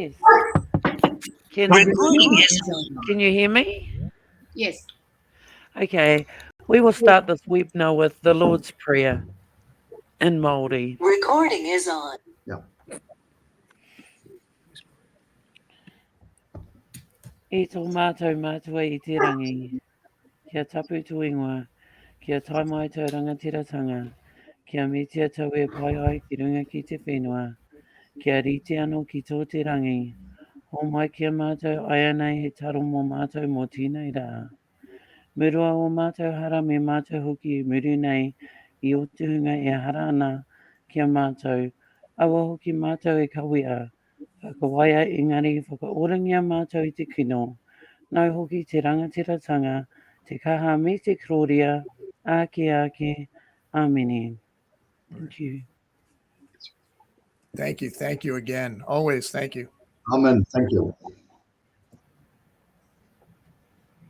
Yes. Can, Recording is on. can you hear me? Yes. Okay. We will start this webinar with the Lord's Prayer in Māori. Recording is on. Yeah. E tō mātou mātua I te rangi, kia tapu tu ingoa, kia tai mai tau rangatiratanga, kia mitia tau e pai ai ki runga ki te whenua, kia rite anō ki tō te rangi, ho mai kia mātou aia nei he taro mō mātou mō tīnei rā. Murua o mātou hara me mātou hoki muru nei I o te hunga e hara ana kia mātou, awa hoki mātou e kawea, whakawaia engari whakaorangia mātou I te kino, nau hoki te rangatiratanga, te kaha me te kroria, ake, amene. Thank you. Thank you again. Always thank you. Amen. Thank you.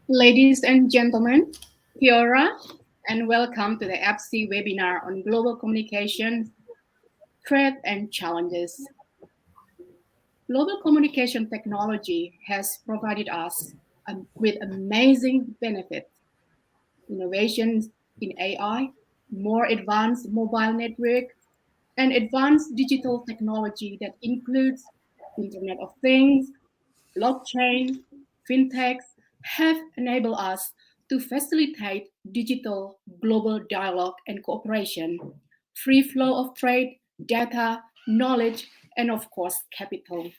Ladies and gentlemen, kia ora, and welcome to the FC webinar on global communication, threats and challenges. Global communication technology has provided us with amazing benefits. Innovations in AI, more advanced mobile network, and advanced digital technology that includes Internet of Things, blockchain, fintechs have enabled us to facilitate digital global dialogue and cooperation, free flow of trade, data, knowledge, and of course, capital.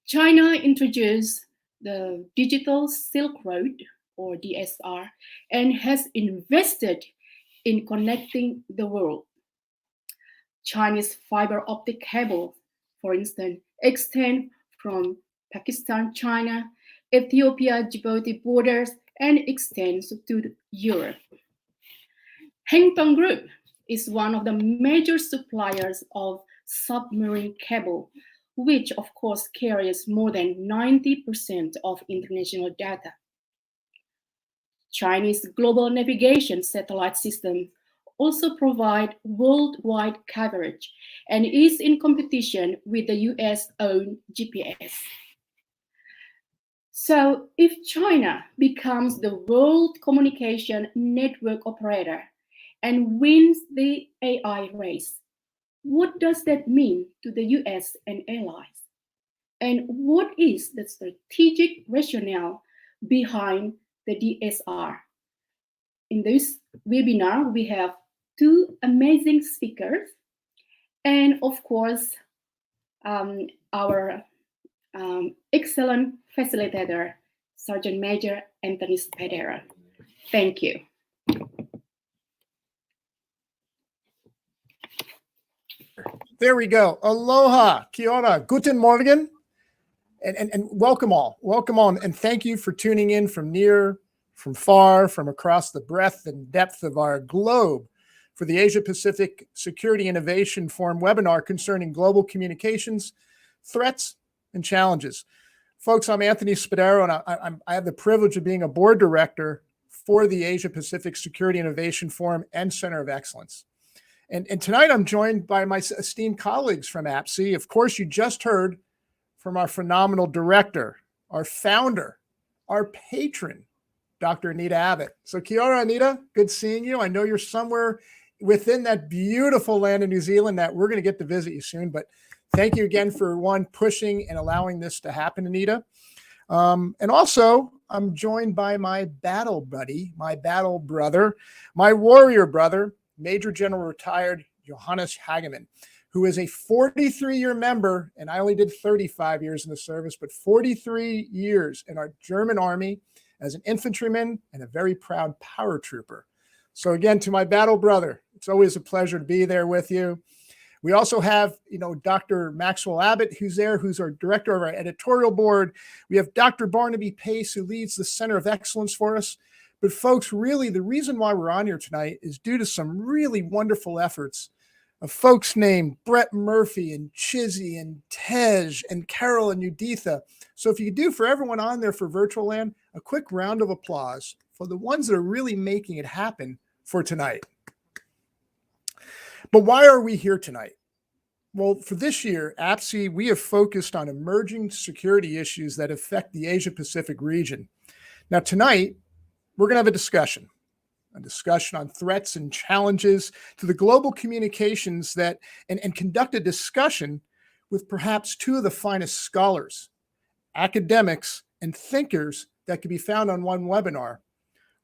China introduced the Digital Silk Road, or DSR, and has invested in connecting the world. Chinese fiber optic cable, for instance, extend from Pakistan, China, Ethiopia, Djibouti borders, and extends to Europe. Hengtong Group is one of the major suppliers of submarine cable, which of course carries more than 90% of international data. Chinese global navigation satellite system also provide worldwide coverage and is in competition with the US-owned GPS. So if China becomes the world communication network operator and wins the AI race, what does that mean to the US and allies? And what is the strategic rationale behind the DSR? In this webinar, we have two amazing speakers, and of course, our excellent facilitator, Sergeant Major Anthony Spadera. Thank you. There we go. Aloha, kia ora, guten morgen, and welcome all. Welcome all, and thank you for tuning in from near, from far, from across the breadth and depth of our globe for the Asia Pacific Security Innovation Forum webinar concerning global communications, threats, and challenges. Folks, I'm Anthony Spadero, and I have the privilege of being a board director for the Asia Pacific Security Innovation Forum and Center of Excellence. And tonight I'm joined by my esteemed colleagues from APSI. Of course, you just heard from our phenomenal director, our founder, our patron, Dr. Anita Abbott. So kia ora, Anita, good seeing you. I know you're somewhere within that beautiful land of New Zealand that we're going to get to visit you soon, but thank you again for pushing and allowing this to happen, Anita. And also, I'm joined by my battle buddy, my battle brother, my warrior brother, Major General retired Johannes Hagemann, who is a 43-year member, and I only did 35 years in the service, but 43 years in our German army as an infantryman and a very proud paratrooper. So again, to my battle brother, it's always a pleasure to be there with you. We also have, Dr. Maxwell Abbott, who's there, who's our director of our editorial board. We have Dr. Barnaby Pace, who leads the Center of Excellence for us. But folks, really, the reason why we're on here tonight is due to some really wonderful efforts of folks named Brett Murphy and Chizzy and Tej and Carol and Uditha. So if you could do for everyone on there for Virtual Land, a quick round of applause for the ones that are really making it happen for tonight. But why are we here tonight? Well, for this year, APSI, we have focused on emerging security issues that affect the Asia Pacific region. Now, tonight, we're going to have a discussion on threats and challenges to the global communications and conduct a discussion with perhaps two of the finest scholars, academics, and thinkers that can be found on one webinar.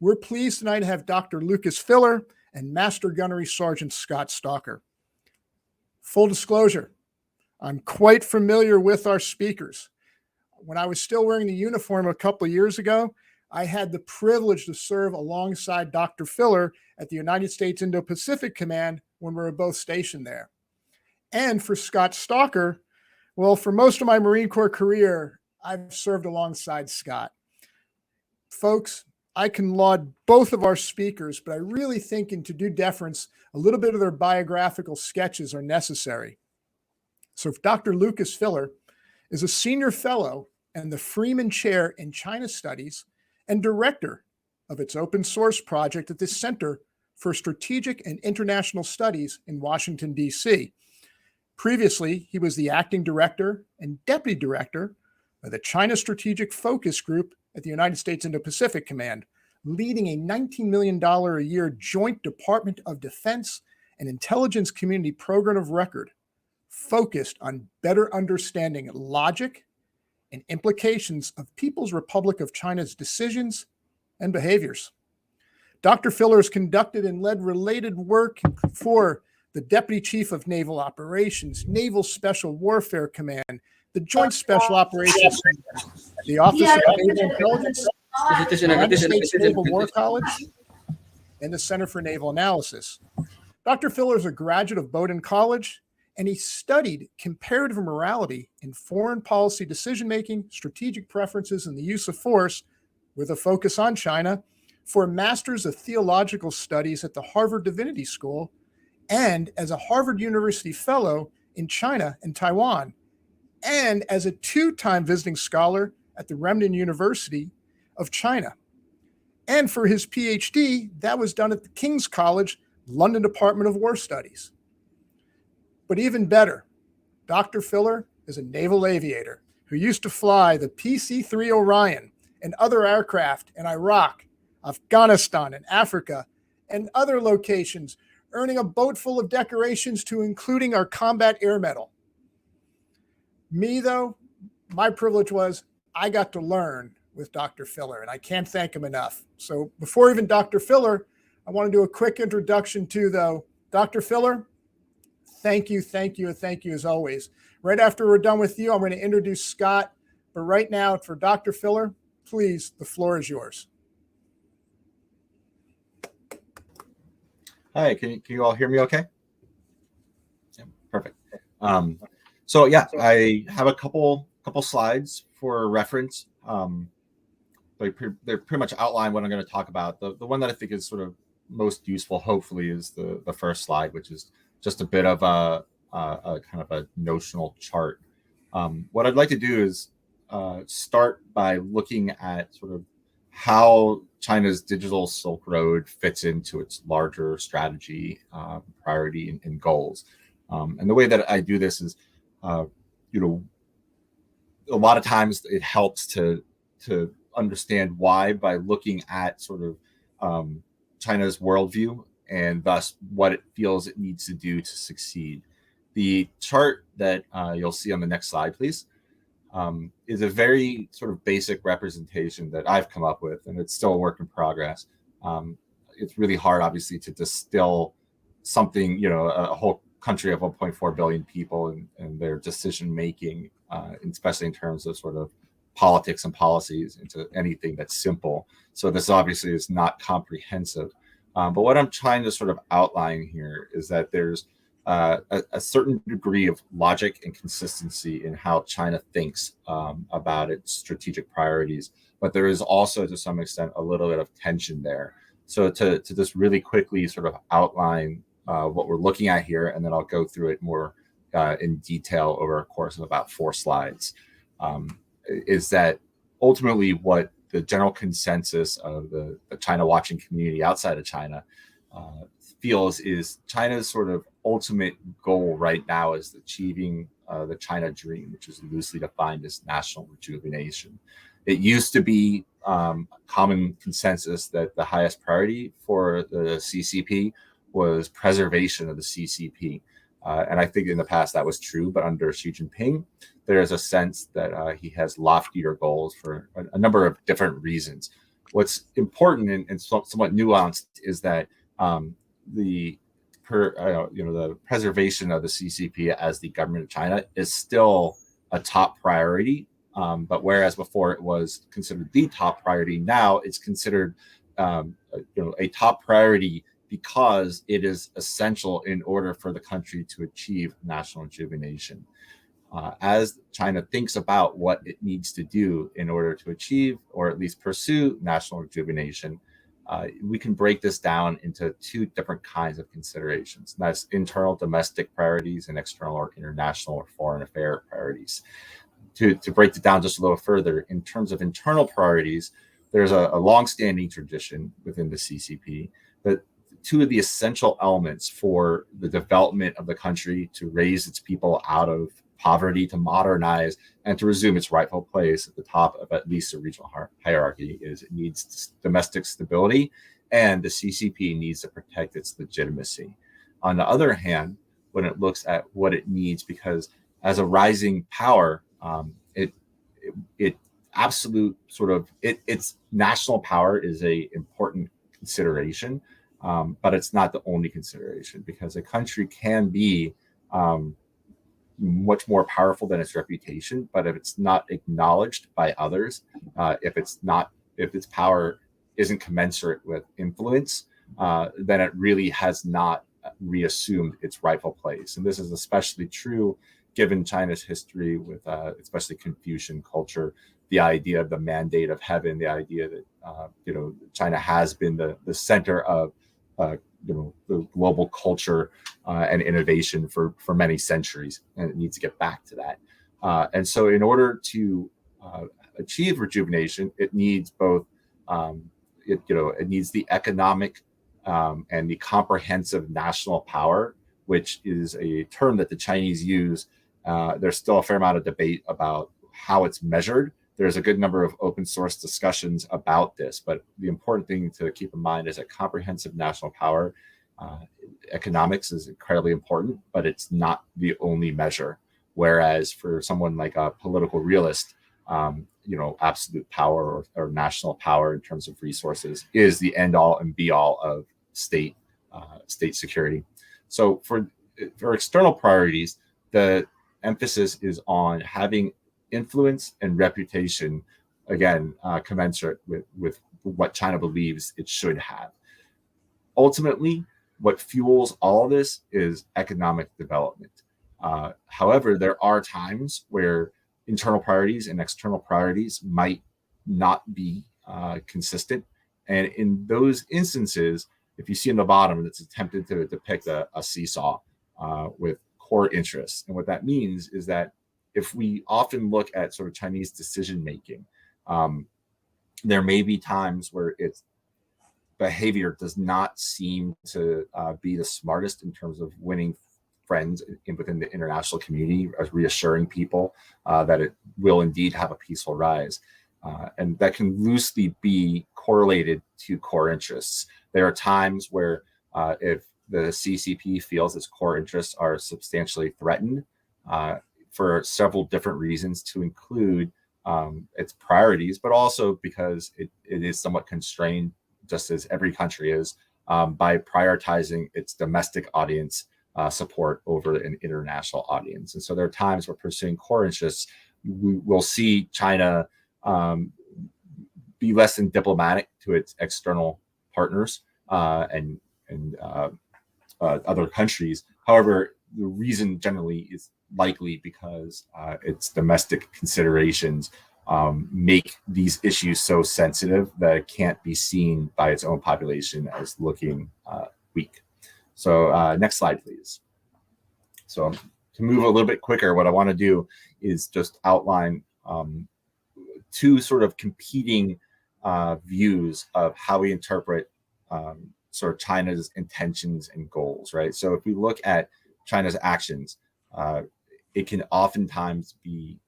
We're pleased tonight to have Dr. Lukas Filler and Master Gunnery Sergeant Scott Stalker. Full disclosure, I'm quite familiar with our speakers. When I was still wearing the uniform a couple of years ago, I had the privilege to serve alongside Dr. Filler at the United States Indo-Pacific Command when we were both stationed there. And for Scott Stalker, well, for most of my Marine Corps career, I've served alongside Scott. Folks, I can laud both of our speakers, but I really think, and to do deference, a little bit of their biographical sketches are necessary. So Dr. Lukas Filler is a senior fellow and the Freeman Chair in China Studies and director of its open source project at the Center for Strategic and International Studies in Washington, D.C. Previously, he was the acting director and deputy director of the China Strategic Focus Group at the United States Indo-Pacific Command, leading a $19 million a year joint Department of Defense and Intelligence Community program of record focused on better understanding logic and implications of People's Republic of China's decisions and behaviors. Dr. Filler has conducted and led related work for the Deputy Chief of Naval Operations, Naval Special Warfare Command, the Joint Special Operations Center, the Office of Naval Intelligence, the United States Naval War College, and the Center for Naval Analysis. Dr. Filler is a graduate of Bowdoin College, and he studied comparative morality in foreign policy decision-making, strategic preferences, and the use of force, with a focus on China, for a Master's of Theological Studies at the Harvard Divinity School, and as a Harvard University Fellow in China and Taiwan, and as a two-time visiting scholar at the Renmin University of China. And for his PhD, that was done at the King's College, London Department of War Studies. But even better, Dr. Filler is a naval aviator who used to fly the PC-3 Orion and other aircraft in Iraq, Afghanistan, and Africa, and other locations, earning a boat full of decorations to including our Combat Air Medal. Me, though, my privilege was I got to learn with Dr. Filler, and I can't thank him enough. So before even Dr. Filler, I want to do a quick introduction to, though, Dr. Filler. Thank you as always. Right after we're done with you, I'm going to introduce Scott. But right now, for Dr. Filler, please, the floor is yours. Hi, can you all hear me okay? Yeah, perfect. So yeah, I have a couple slides for reference. They're pretty much outline what I'm going to talk about. The one that I think is sort of most useful, hopefully, is the first slide, which is just a bit of a kind of a notional chart. What I'd like to do is start by looking at sort of how China's digital Silk Road fits into its larger strategy, priority, and goals. And the way that I do this is, a lot of times it helps to understand why by looking at sort of China's worldview and thus what it feels it needs to do to succeed. The chart that you'll see on the next slide, please, is a very sort of basic representation that I've come up with, and it's still a work in progress. It's really hard, obviously, to distill something, a whole country of 1.4 billion people and their decision making, especially in terms of sort of politics and policies, into anything that's simple. So this obviously is not comprehensive. But what I'm trying to sort of outline here is that there's a certain degree of logic and consistency in how China thinks about its strategic priorities, but there is also, to some extent, a little bit of tension there. So to just really quickly sort of outline what we're looking at here, and then I'll go through it more in detail over a course of about 4 slides, is that ultimately what the general consensus of the China watching community outside of China feels is China's sort of ultimate goal right now is achieving the China dream, which is loosely defined as national rejuvenation. It used to be common consensus that the highest priority for the CCP was preservation of the CCP. And I think in the past that was true, but under Xi Jinping, there is a sense that he has loftier goals for a number of different reasons. What's important and somewhat nuanced is that the preservation of the CCP as the government of China is still a top priority. But whereas before it was considered the top priority, now it's considered a top priority because it is essential in order for the country to achieve national rejuvenation. As China thinks about what it needs to do in order to achieve or at least pursue national rejuvenation, we can break this down into two different kinds of considerations. And that's internal domestic priorities and external or international or foreign affair priorities. To break it down just a little further, in terms of internal priorities, there's a long-standing tradition within the CCP that two of the essential elements for the development of the country to raise its people out of poverty, to modernize, and to resume its rightful place at the top of at least the regional hierarchy is it needs domestic stability, and the CCP needs to protect its legitimacy. On the other hand, when it looks at what it needs, because as a rising power, its national power is a important consideration, but it's not the only consideration, because a country can be much more powerful than its reputation, but if it's not acknowledged by others, if its power isn't commensurate with influence, then it really has not reassumed its rightful place. And this is especially true given China's history with especially Confucian culture, the idea of the mandate of heaven, the idea that China has been the center of the global culture and innovation for many centuries, and it needs to get back to that. And so in order to achieve rejuvenation, it needs both it needs the economic and the comprehensive national power, which is a term that the Chinese use. There's still a fair amount of debate about how it's measured. There's a good number of open source discussions about this, but the important thing to keep in mind is that comprehensive national power, economics is incredibly important, but it's not the only measure. Whereas for someone like a political realist, absolute power or national power in terms of resources is the end all and be all of state security. So for external priorities, the emphasis is on having influence and reputation, again, commensurate with what China believes it should have. Ultimately, what fuels all of this is economic development. However, there are times where internal priorities and external priorities might not be consistent. And in those instances, if you see in the bottom, it's attempted to depict a seesaw with core interests. And what that means is that if we often look at sort of Chinese decision making, there may be times where its behavior does not seem to be the smartest in terms of winning friends within the international community, as reassuring people that it will indeed have a peaceful rise. And that can loosely be correlated to core interests. There are times where if the CCP feels its core interests are substantially threatened for several different reasons, to include its priorities, but also because it is somewhat constrained, just as every country is, by prioritizing its domestic audience support over an international audience. And so there are times where pursuing core interests, we will see China be less than diplomatic to its external partners and other countries. However, the reason generally is likely because its domestic considerations make these issues so sensitive that it can't be seen by its own population as looking weak. So next slide, please. So to move a little bit quicker, what I want to do is just outline two sort of competing views of how we interpret sort of China's intentions and goals, right? So if we look at China's actions, it can oftentimes be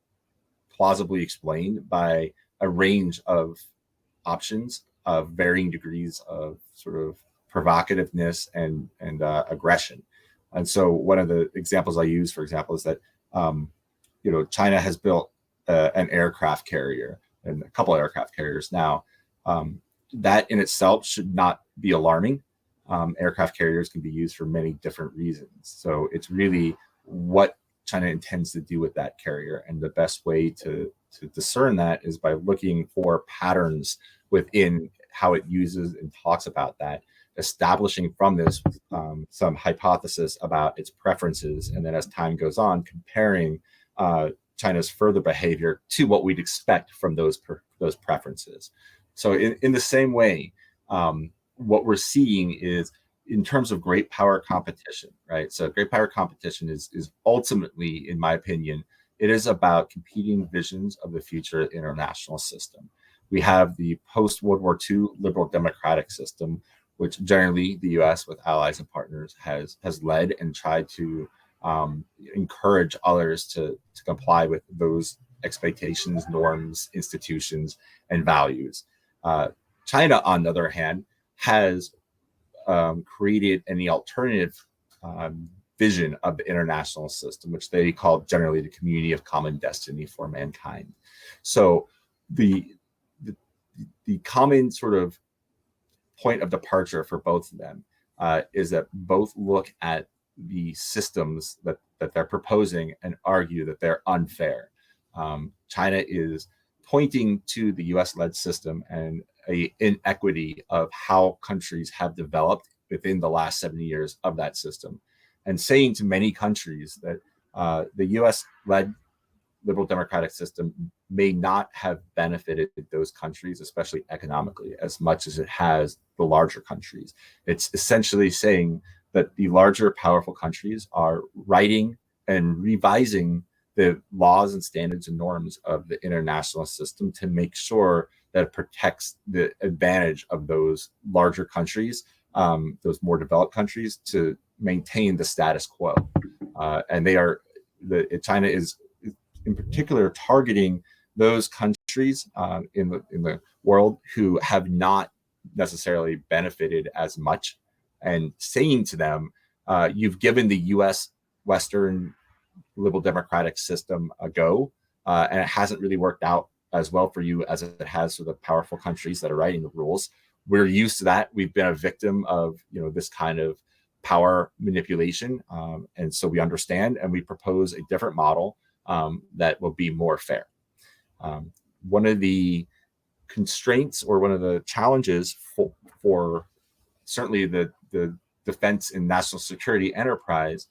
plausibly explained by a range of options of varying degrees of sort of provocativeness and aggression. And so one of the examples I use, for example, is that China has built an aircraft carrier and a couple of aircraft carriers now. That in itself should not be alarming. Aircraft carriers can be used for many different reasons. So it's really what China intends to do with that carrier. And the best way to discern that is by looking for patterns within how it uses and talks about that, establishing from this some hypothesis about its preferences. And then as time goes on, comparing China's further behavior to what we'd expect from those preferences. So in the same way, what we're seeing is in terms of great power competition, right? So great power competition is ultimately, in my opinion, it is about competing visions of the future international system. We have the post-World War II liberal democratic system, which generally the US with allies and partners has led and tried to encourage others to comply with those expectations, norms, institutions, and values. China, on the other hand, has created any alternative vision of the international system, which they call generally the community of common destiny for mankind. So the common sort of point of departure for both of them is that both look at the systems that they're proposing and argue that they're unfair. China is pointing to the US-led system and an inequity of how countries have developed within the last 70 years of that system, and saying to many countries that the US-led liberal democratic system may not have benefited those countries, especially economically, as much as it has the larger countries. It's essentially saying that the larger, powerful countries are writing and revising the laws and standards and norms of the international system to make sure that it protects the advantage of those larger countries, those more developed countries, to maintain the status quo. And China is in particular targeting those countries in the world who have not necessarily benefited as much, and saying to them, you've given the US Western liberal democratic system a go, and it hasn't really worked out as well for you as it has for the powerful countries that are writing the rules. We're used to that. We've been a victim of this kind of power manipulation, and so we understand, and we propose a different model that will be more fair. One of the constraints, or one of the challenges for certainly the defense and national security enterprise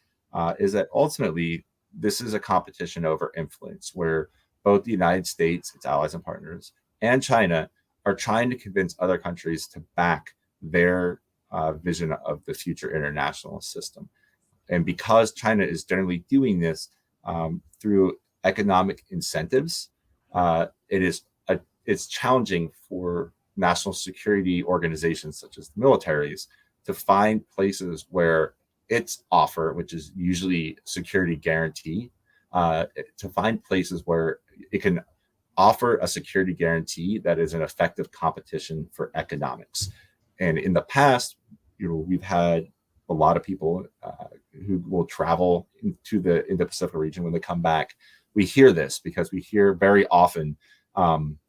is that ultimately this is a competition over influence, where both the United States, its allies and partners, and China are trying to convince other countries to back their vision of the future international system. And because China is generally doing this through economic incentives, it's challenging for national security organizations such as the militaries to find places where its offer, which is usually security guarantee, to find places where it can offer a security guarantee that is an effective competition for economics. And in the past, we've had a lot of people who will travel into the Indo-Pacific region. When they come back, we hear this because we hear very often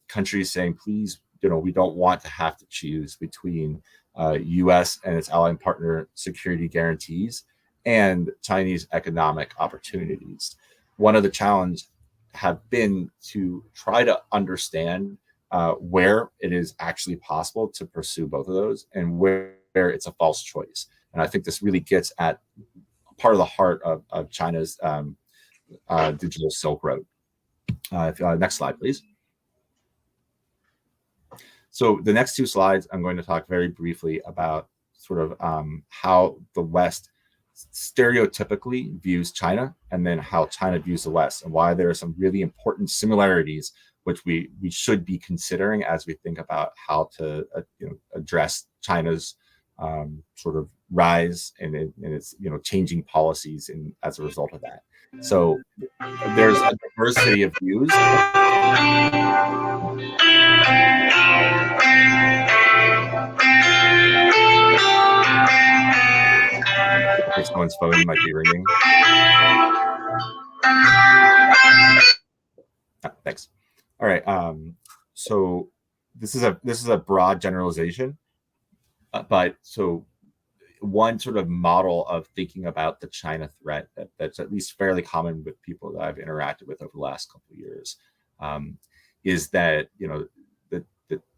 countries saying, please, we don't want to have to choose between US and its ally and partner security guarantees and Chinese economic opportunities. One of the challenges have been to try to understand where it is actually possible to pursue both of those and where it's a false choice. And I think this really gets at part of the heart of China's digital Silk Road. Next slide, please. So the next two slides, I'm going to talk very briefly about sort of how the West stereotypically views China, and then how China views the West, and why there are some really important similarities which we should be considering as we think about how to address China's sort of rise, and it's changing policies as a result of that. So there's a diversity of views. If someone's phone might be ringing. Thanks. All right. So this is a broad generalization, but so one sort of model of thinking about the China threat that's at least fairly common with people that I've interacted with over the last couple of years is that the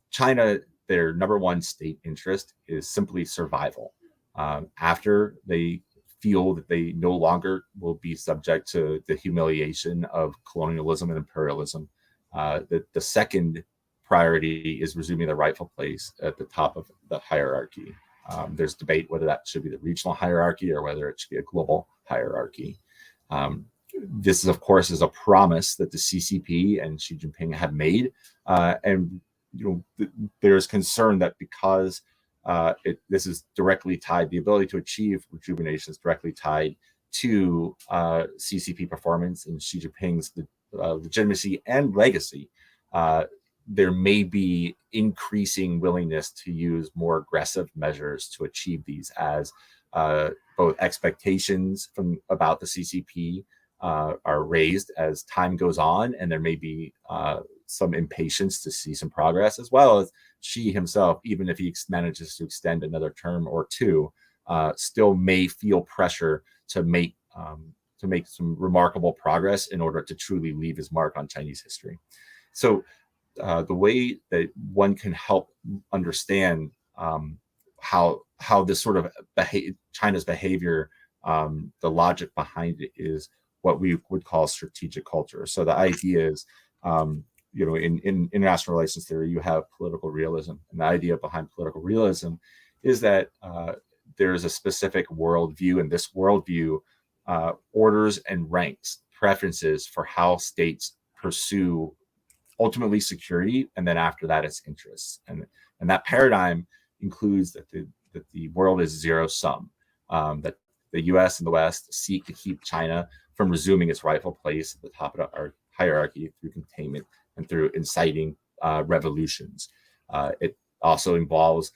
China, their number one state interest is simply survival. After they feel that they no longer will be subject to the humiliation of colonialism and imperialism, the second priority is resuming their rightful place at the top of the hierarchy. There's debate whether that should be the regional hierarchy or whether it should be a global hierarchy. This, of course, is a promise that the CCP and Xi Jinping have made, and there's concern that because this is directly tied, the ability to achieve rejuvenation is directly tied to CCP performance and Xi Jinping's legitimacy and legacy. There may be increasing willingness to use more aggressive measures to achieve these, as both expectations about the CCP are raised as time goes on, and there may be some impatience to see some progress, as well as Xi himself, even if he manages to extend another term or two, still may feel pressure to make some remarkable progress in order to truly leave his mark on Chinese history. So the way that one can help understand how this sort of China's behavior, the logic behind it, is what we would call strategic culture. So the idea is, in international relations theory, you have political realism, and the idea behind political realism is that there is a specific worldview, and this worldview orders and ranks preferences for how states pursue ultimately security, and then after that its interests, and that paradigm includes that the world is zero sum, that the U.S. and the West seek to keep China from resuming its rightful place at the top of our hierarchy through containment and through inciting revolutions. It also involves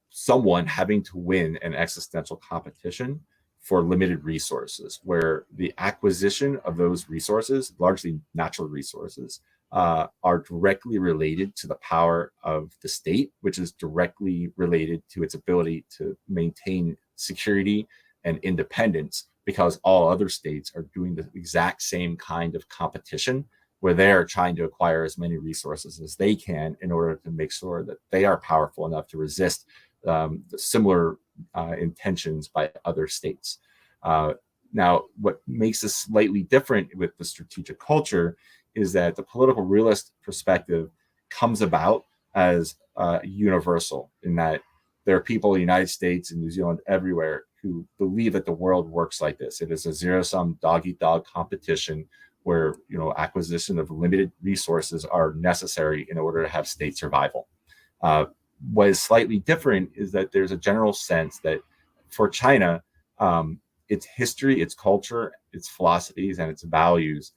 someone having to win an existential competition for limited resources, where the acquisition of those resources, largely natural resources, are directly related to the power of the state, which is directly related to its ability to maintain security and independence, because all other states are doing the exact same kind of competition, where they are trying to acquire as many resources as they can in order to make sure that they are powerful enough to resist the similar intentions by other states. Now, what makes this slightly different with the strategic culture is that the political realist perspective comes about as universal, in that there are people in the United States and New Zealand, everywhere, who believe that the world works like this. It is a zero-sum dog-eat-dog competition where acquisition of limited resources are necessary in order to have state survival. What is slightly different is that there's a general sense that for China, its history, its culture, its philosophies, and its values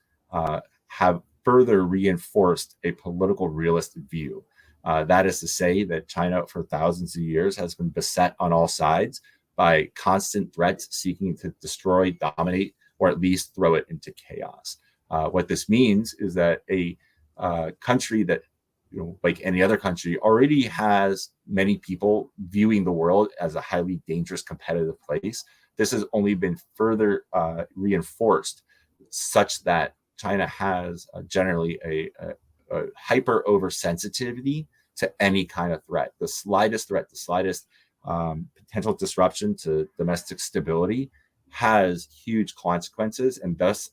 have further reinforced a political realist view. That is to say that China for thousands of years has been beset on all sides by constant threats seeking to destroy, dominate, or at least throw it into chaos. What this means is that a country that, like any other country, already has many people viewing the world as a highly dangerous, competitive place. This has only been further reinforced, such that China has generally a hyper oversensitivity to any kind of threat. The slightest threat, the slightest potential disruption to domestic stability has huge consequences, and thus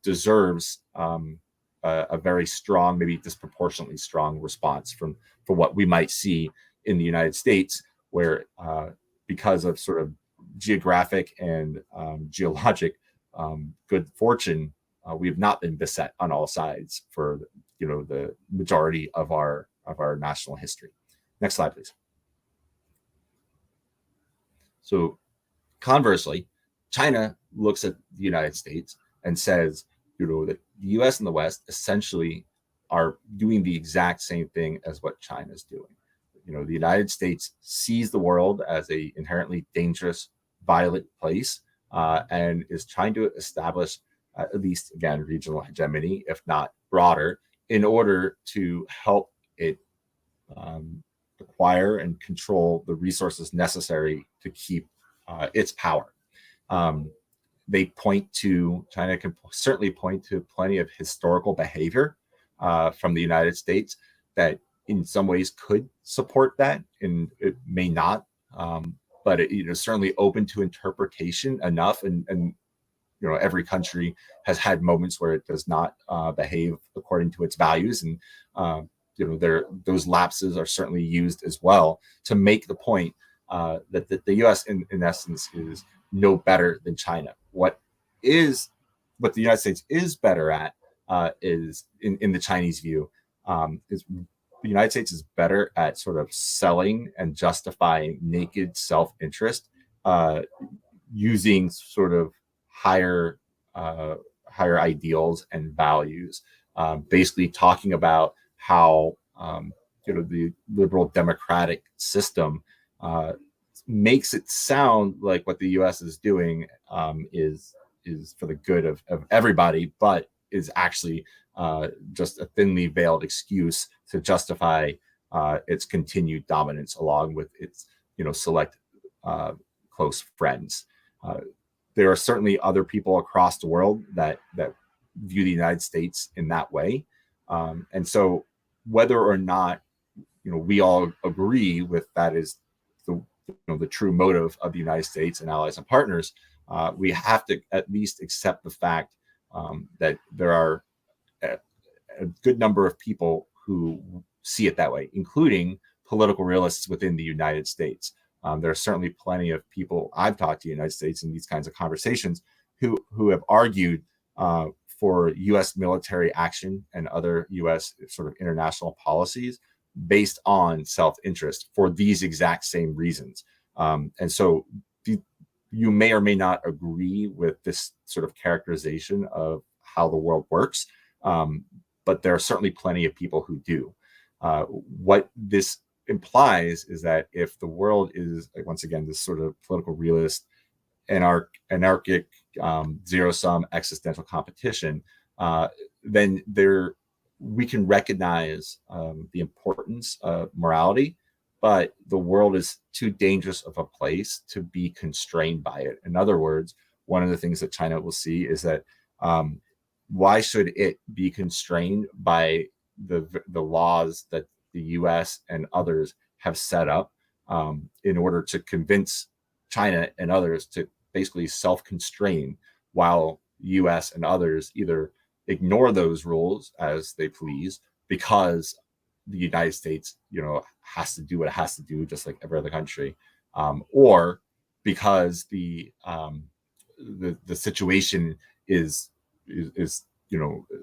deserves a very strong, maybe disproportionately strong response for what we might see in the United States, where because of sort of geographic and geologic good fortune, we have not been beset on all sides for the majority of our national history. Next slide, please. So conversely, China looks at the United States and says, that the US and the West essentially are doing the exact same thing as what China's doing. The United States sees the world as a inherently dangerous, violent place, and is trying to establish at least, again, regional hegemony, if not broader, in order to help it acquire and control the resources necessary to keep its power. China can certainly point to plenty of historical behavior from the United States that in some ways could support that, and it may not, but it is certainly open to interpretation enough. And every country has had moments where it does not behave according to its values, and those lapses are certainly used as well to make the point that the U.S. in essence is no better than China. What the United States is better at is in the Chinese view is the United States is better at sort of selling and justifying naked self-interest using sort of higher ideals and values, basically talking about how the liberal democratic system makes it sound like what the U.S. is doing is for the good of everybody, but is actually just a thinly veiled excuse to justify its continued dominance along with its select close friends. There are certainly other people across the world that view the United States in that way, and so whether or not we all agree with that is the true motive of the United States and allies and partners, we have to at least accept the fact that there are a good number of people who see it that way, including political realists within the United States. There are certainly plenty of people I've talked to in the United States in these kinds of conversations who have argued for U.S. military action and other U.S. sort of international policies based on self-interest for these exact same reasons. And so you may or may not agree with this sort of characterization of how the world works, but there are certainly plenty of people who do. What this implies is that if the world is, once again, this sort of political realist, anarchic, zero-sum existential competition, then we can recognize the importance of morality, but the world is too dangerous of a place to be constrained by it. In other words, one of the things that China will see is that why should it be constrained by the laws that the U.S. and others have set up in order to convince China and others to basically self-constrain, while U.S. and others either ignore those rules as they please because the United States, has to do what it has to do, just like every other country, or because the situation is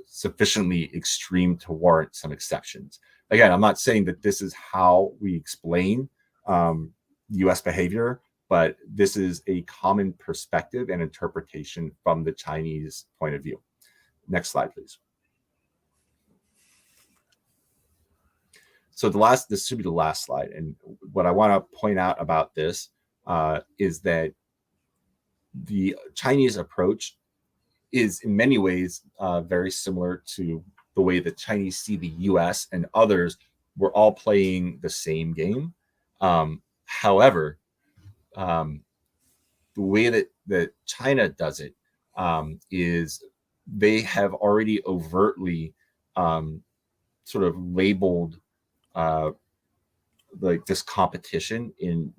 sufficiently extreme to warrant some exceptions. Again, I'm not saying that this is how we explain U.S. behavior, but this is a common perspective and interpretation from the Chinese point of view. Next slide, please. So this should be the last slide. And what I want to point out about this is that the Chinese approach is in many ways very similar to the way the Chinese see the US and others. We're all playing the same game. However, the way that China does it is they have already overtly sort of labeled like this competition in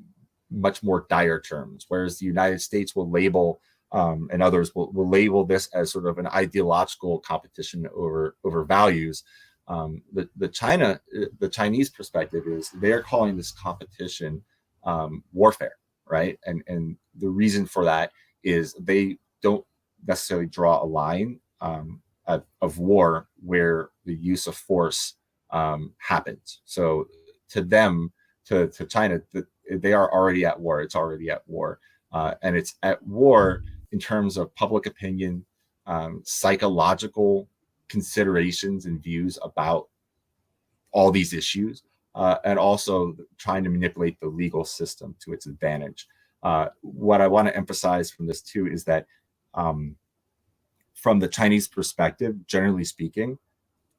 much more dire terms, whereas the United States will label and others will label this as sort of an ideological competition over values. The Chinese perspective is they're calling this competition warfare, right? And the reason for that is they don't necessarily draw a line of war where the use of force happens. So to them, to China, they are already at war. It's already at war, and it's at war in terms of public opinion, psychological considerations and views about all these issues, and also trying to manipulate the legal system to its advantage. What I want to emphasize from this too is that from the Chinese perspective, generally speaking,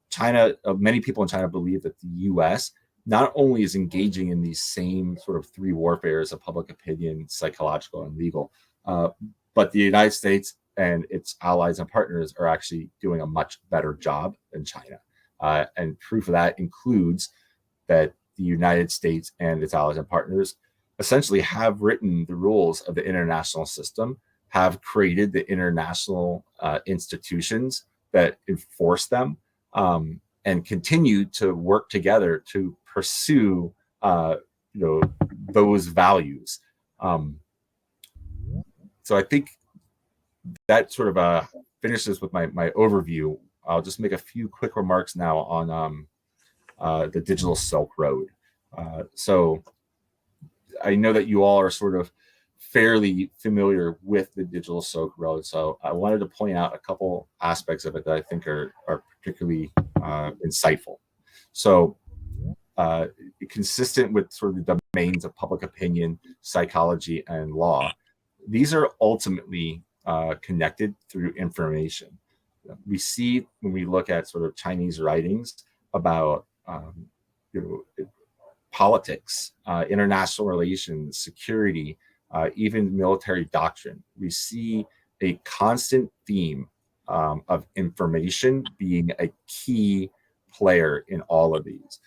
China, many people in China believe that the US not only is engaging in these same sort of three warfares of public opinion, psychological, and legal, but the United States and its allies and partners are actually doing a much better job than China. And proof of that includes that the United States and its allies and partners essentially have written the rules of the international system, have created the international institutions that enforce them, and continue to work together to pursue those values. So I think that sort of finishes with my overview. I'll just make a few quick remarks now on the digital Silk Road. So I know that you all are sort of fairly familiar with the digital Silk Road. So I wanted to point out a couple aspects of it that I think are particularly insightful. So consistent with sort of the domains of public opinion, psychology, and law, these are ultimately connected through information. We see when we look at sort of Chinese writings about politics, international relations, security, even military doctrine, we see a constant theme of information being a key player in all of these.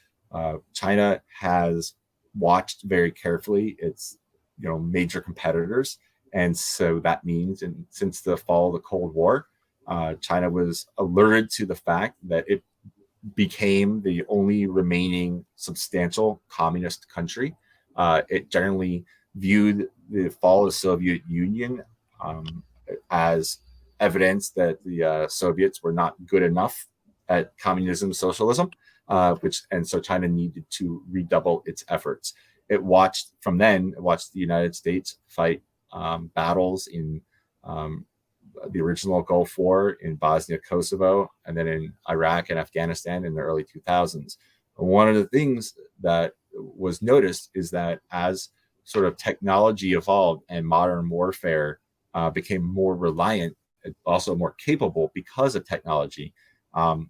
China has watched very carefully its major competitors, and so that means, and since the fall of the Cold War, China was alerted to the fact that it became the only remaining substantial communist country. It generally viewed the fall of the Soviet Union as evidence that the Soviets were not good enough at communism, socialism, and so China needed to redouble its efforts. It watched the United States fight battles in the original Gulf War, in Bosnia, Kosovo, and then in Iraq and Afghanistan in the early 2000s. One of the things that was noticed is that as sort of technology evolved and modern warfare became more reliant, also more capable because of technology,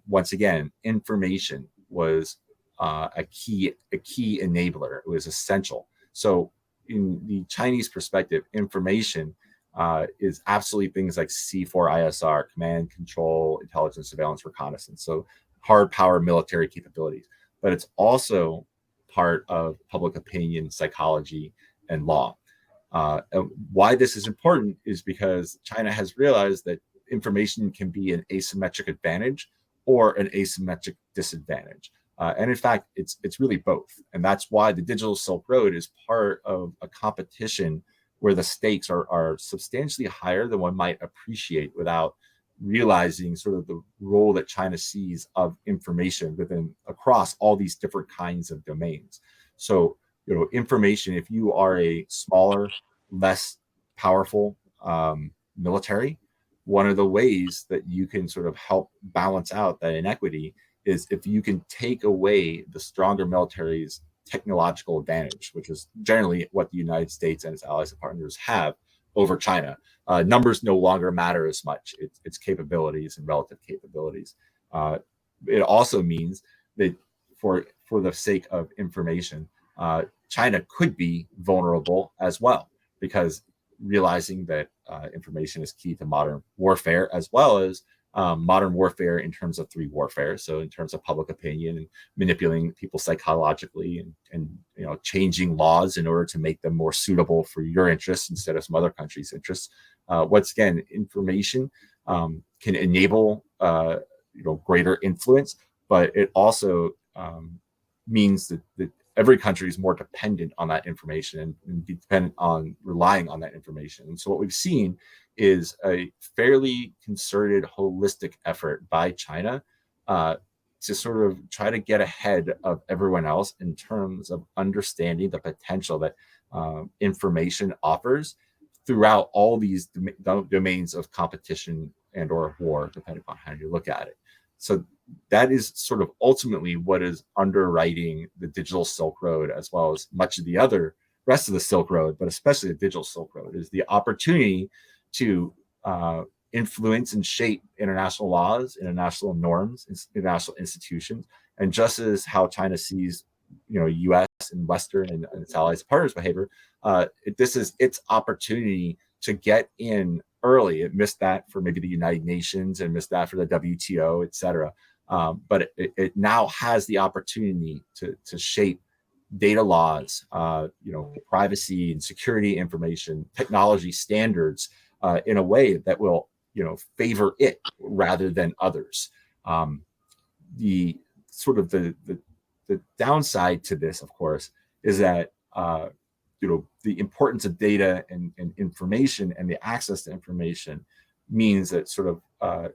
once again, information was a key enabler. It was essential. So in the Chinese perspective, information is absolutely things like C4ISR, command, control, intelligence, surveillance, reconnaissance. So hard power military capabilities. But it's also part of public opinion, psychology, and law. And why this is important is because China has realized that information can be an asymmetric advantage or an asymmetric disadvantage. And in fact, it's really both. And that's why the digital Silk Road is part of a competition where the stakes are substantially higher than one might appreciate without realizing sort of the role that China sees of information across all these different kinds of domains. So, information, if you are a smaller, less powerful military, one of the ways that you can sort of help balance out that inequity is if you can take away the stronger military's technological advantage, which is generally what the United States and its allies and partners have over China. Numbers no longer matter as much. It's capabilities and relative capabilities. It also means that for the sake of information, China could be vulnerable as well, because realizing that information is key to modern warfare, as well as modern warfare in terms of three warfare. So in terms of public opinion and manipulating people psychologically and changing laws in order to make them more suitable for your interests instead of some other country's interests. Once again, information can enable greater influence, but it also means that every country is more dependent on that information and dependent on relying on that information. And so what we've seen is a fairly concerted, holistic effort by China to sort of try to get ahead of everyone else in terms of understanding the potential that information offers throughout all these domains of competition and or war, depending on how you look at it. So that is sort of ultimately what is underwriting the digital Silk Road, as well as much of the other rest of the Silk Road, but especially the digital Silk Road, is the opportunity to influence and shape international laws, international norms, international institutions. And just as how China sees, U.S. and Western and its allies partners behavior, this is its opportunity to get in early. It missed that for maybe the United Nations and missed that for the WTO, et cetera. But it now has the opportunity to shape data laws, privacy and security information, technology standards in a way that will, favor it rather than others. The sort of the downside to this, of course, is that the importance of data and information and the access to information means that sort of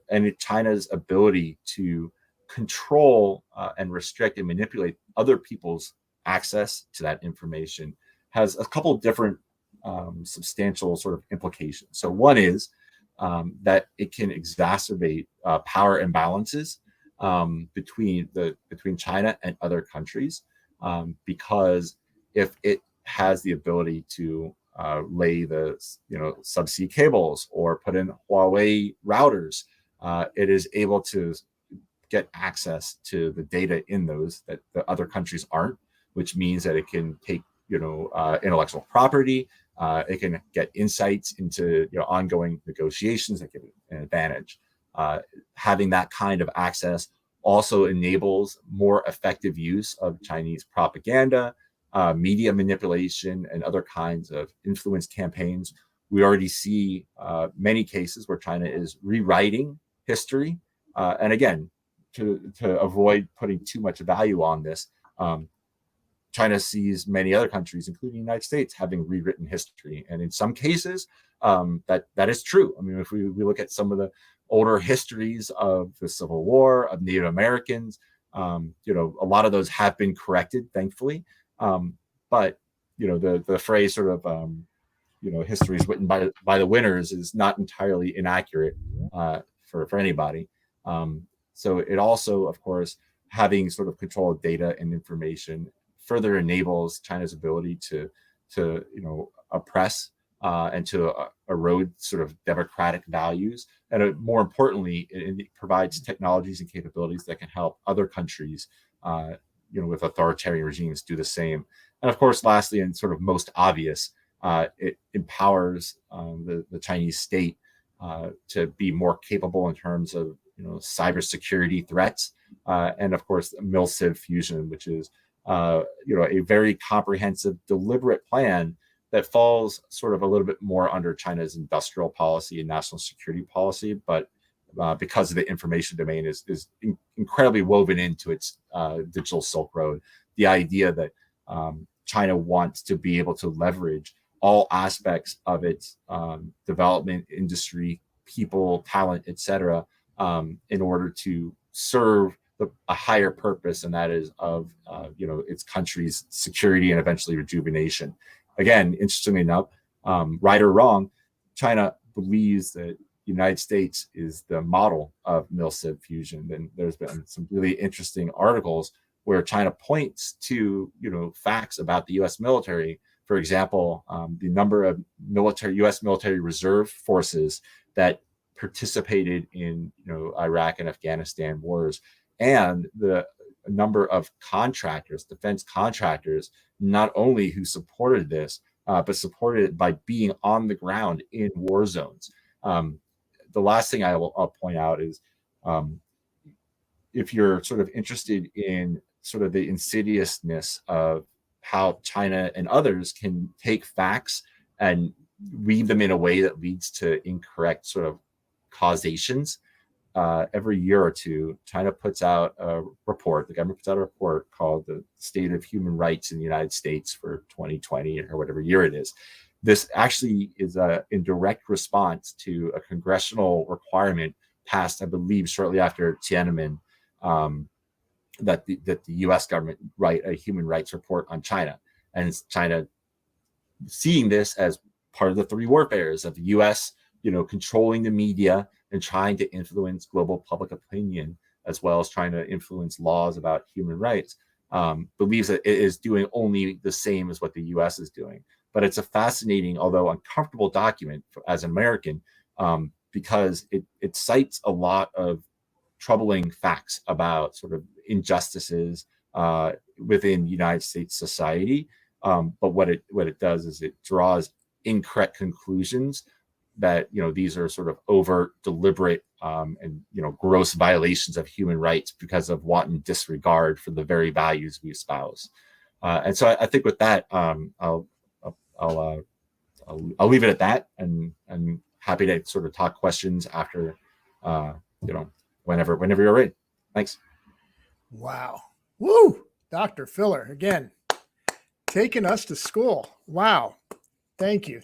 and China's ability to control and restrict and manipulate other people's access to that information has a couple of different substantial sort of implications. So one is that it can exacerbate power imbalances between China and other countries, because if it has the ability to lay the subsea cables or put in Huawei routers, it is able to get access to the data in those that the other countries aren't, which means that it can take intellectual property. It can get insights into ongoing negotiations that give it an advantage. Having that kind of access also enables more effective use of Chinese propaganda, media manipulation, and other kinds of influence campaigns. We already see many cases where China is rewriting history. And again, to avoid putting too much value on this, China sees many other countries, including the United States, having rewritten history. And in some cases, that is true. I mean, if we look at some of the older histories of the Civil War, of Native Americans, a lot of those have been corrected, thankfully. But the phrase sort of history is written by the winners is not entirely inaccurate for anybody. So it also, of course, having sort of control of data and information further enables China's ability to oppress and to erode sort of democratic values. And more importantly, it provides technologies and capabilities that can help other countries, with authoritarian regimes, do the same. And of course, lastly, and sort of most obvious, it empowers the Chinese state to be more capable in terms of cybersecurity threats, and of course, MGySgt fusion, which is a very comprehensive, deliberate plan that falls sort of a little bit more under China's industrial policy and national security policy, but because of the information domain is incredibly woven into its digital Silk Road. The idea that China wants to be able to leverage all aspects of its development, industry, people, talent, etc., in order to serve a higher purpose, and that is of its country's security and eventually rejuvenation. Again, interestingly enough, right or wrong, China believes that the United States is the model of MGySgt fusion. And there's been some really interesting articles where China points to facts about the U.S. military. For example, the number of U.S. military reserve forces that participated in Iraq and Afghanistan wars, and the number of contractors, defense contractors, not only who supported this, but supported it by being on the ground in war zones. The last thing I'll point out is, if you're sort of interested in sort of the insidiousness of how China and others can take facts and read them in a way that leads to incorrect sort of causations, every year or two, China puts out a report, the government puts out a report called the State of Human Rights in the United States for 2020 or whatever year it is. This actually is in direct response to a congressional requirement passed, I believe, shortly after Tiananmen, that the U.S. government write a human rights report on China, and it's China seeing this as part of the three warfares of the U.S. Controlling the media and trying to influence global public opinion, as well as trying to influence laws about human rights. Believes that it is doing only the same as what the U.S. is doing. But it's a fascinating, although uncomfortable document as an American, because it cites a lot of troubling facts about sort of injustices within United States society. But what it does is it draws incorrect conclusions that these are sort of overt, deliberate, and gross violations of human rights because of wanton disregard for the very values we espouse. And so I think with that, I'll leave it at that, and happy to sort of talk questions after, whenever you're ready. Thanks. Wow. Woo. Dr. Filler, again, taking us to school. Wow. Thank you.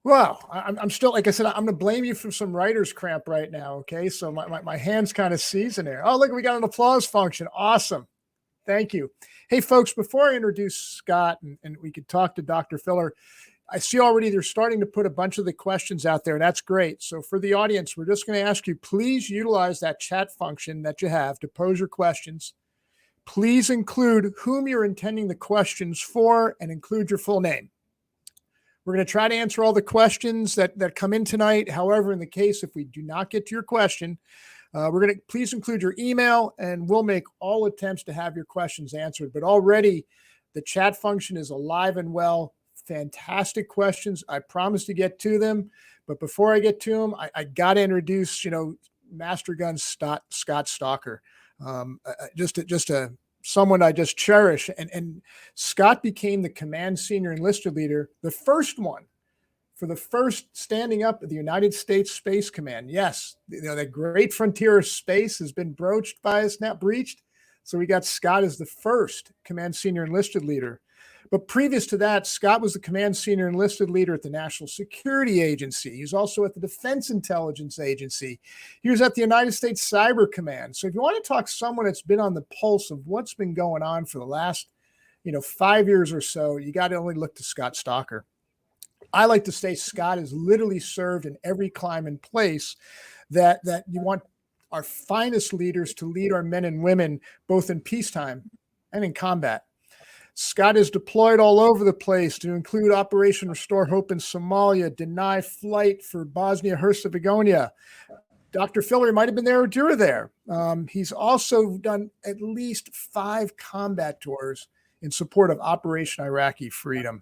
Wow. I'm still, like I said, I'm going to blame you for some writer's cramp right now. Okay. So my hand's kind of seizing there. Oh, look, we got an applause function. Awesome. Thank you. Hey, folks, before I introduce Scott and we could talk to Dr. Filler, I see already they're starting to put a bunch of the questions out there, and that's great. So for the audience, we're just going to ask you, please utilize that chat function that you have to pose your questions. Please include whom you're intending the questions for and include your full name. We're going to try to answer all the questions that come in tonight. However, in the case, if we do not get to your question, we're going to please include your email, and we'll make all attempts to have your questions answered. But already the chat function is alive and well. Fantastic questions. I promise to get to them. But before I get to them, I got to introduce, Master Gun Scott Stalker. Just someone I just cherish. And Scott became the command senior enlisted leader, the first one for the first standing up at the United States Space Command. Yes, the great frontier of space has been broached by us now, breached. So we got Scott as the first command senior enlisted leader. But previous to that, Scott was the command senior enlisted leader at the National Security Agency. He was also at the Defense Intelligence Agency. He was at the United States Cyber Command. So if you want to talk to someone that's been on the pulse of what's been going on for the last, 5 years or so, you got to only look to Scott Stalker. I like to say Scott has literally served in every clime and place that you want our finest leaders to lead our men and women, both in peacetime and in combat. Scott is deployed all over the place, to include Operation Restore Hope in Somalia, deny flight for Bosnia-Herzegovina. Dr. Filler might have been there or you were there. He's also done at least 5 combat tours in support of Operation Iraqi Freedom.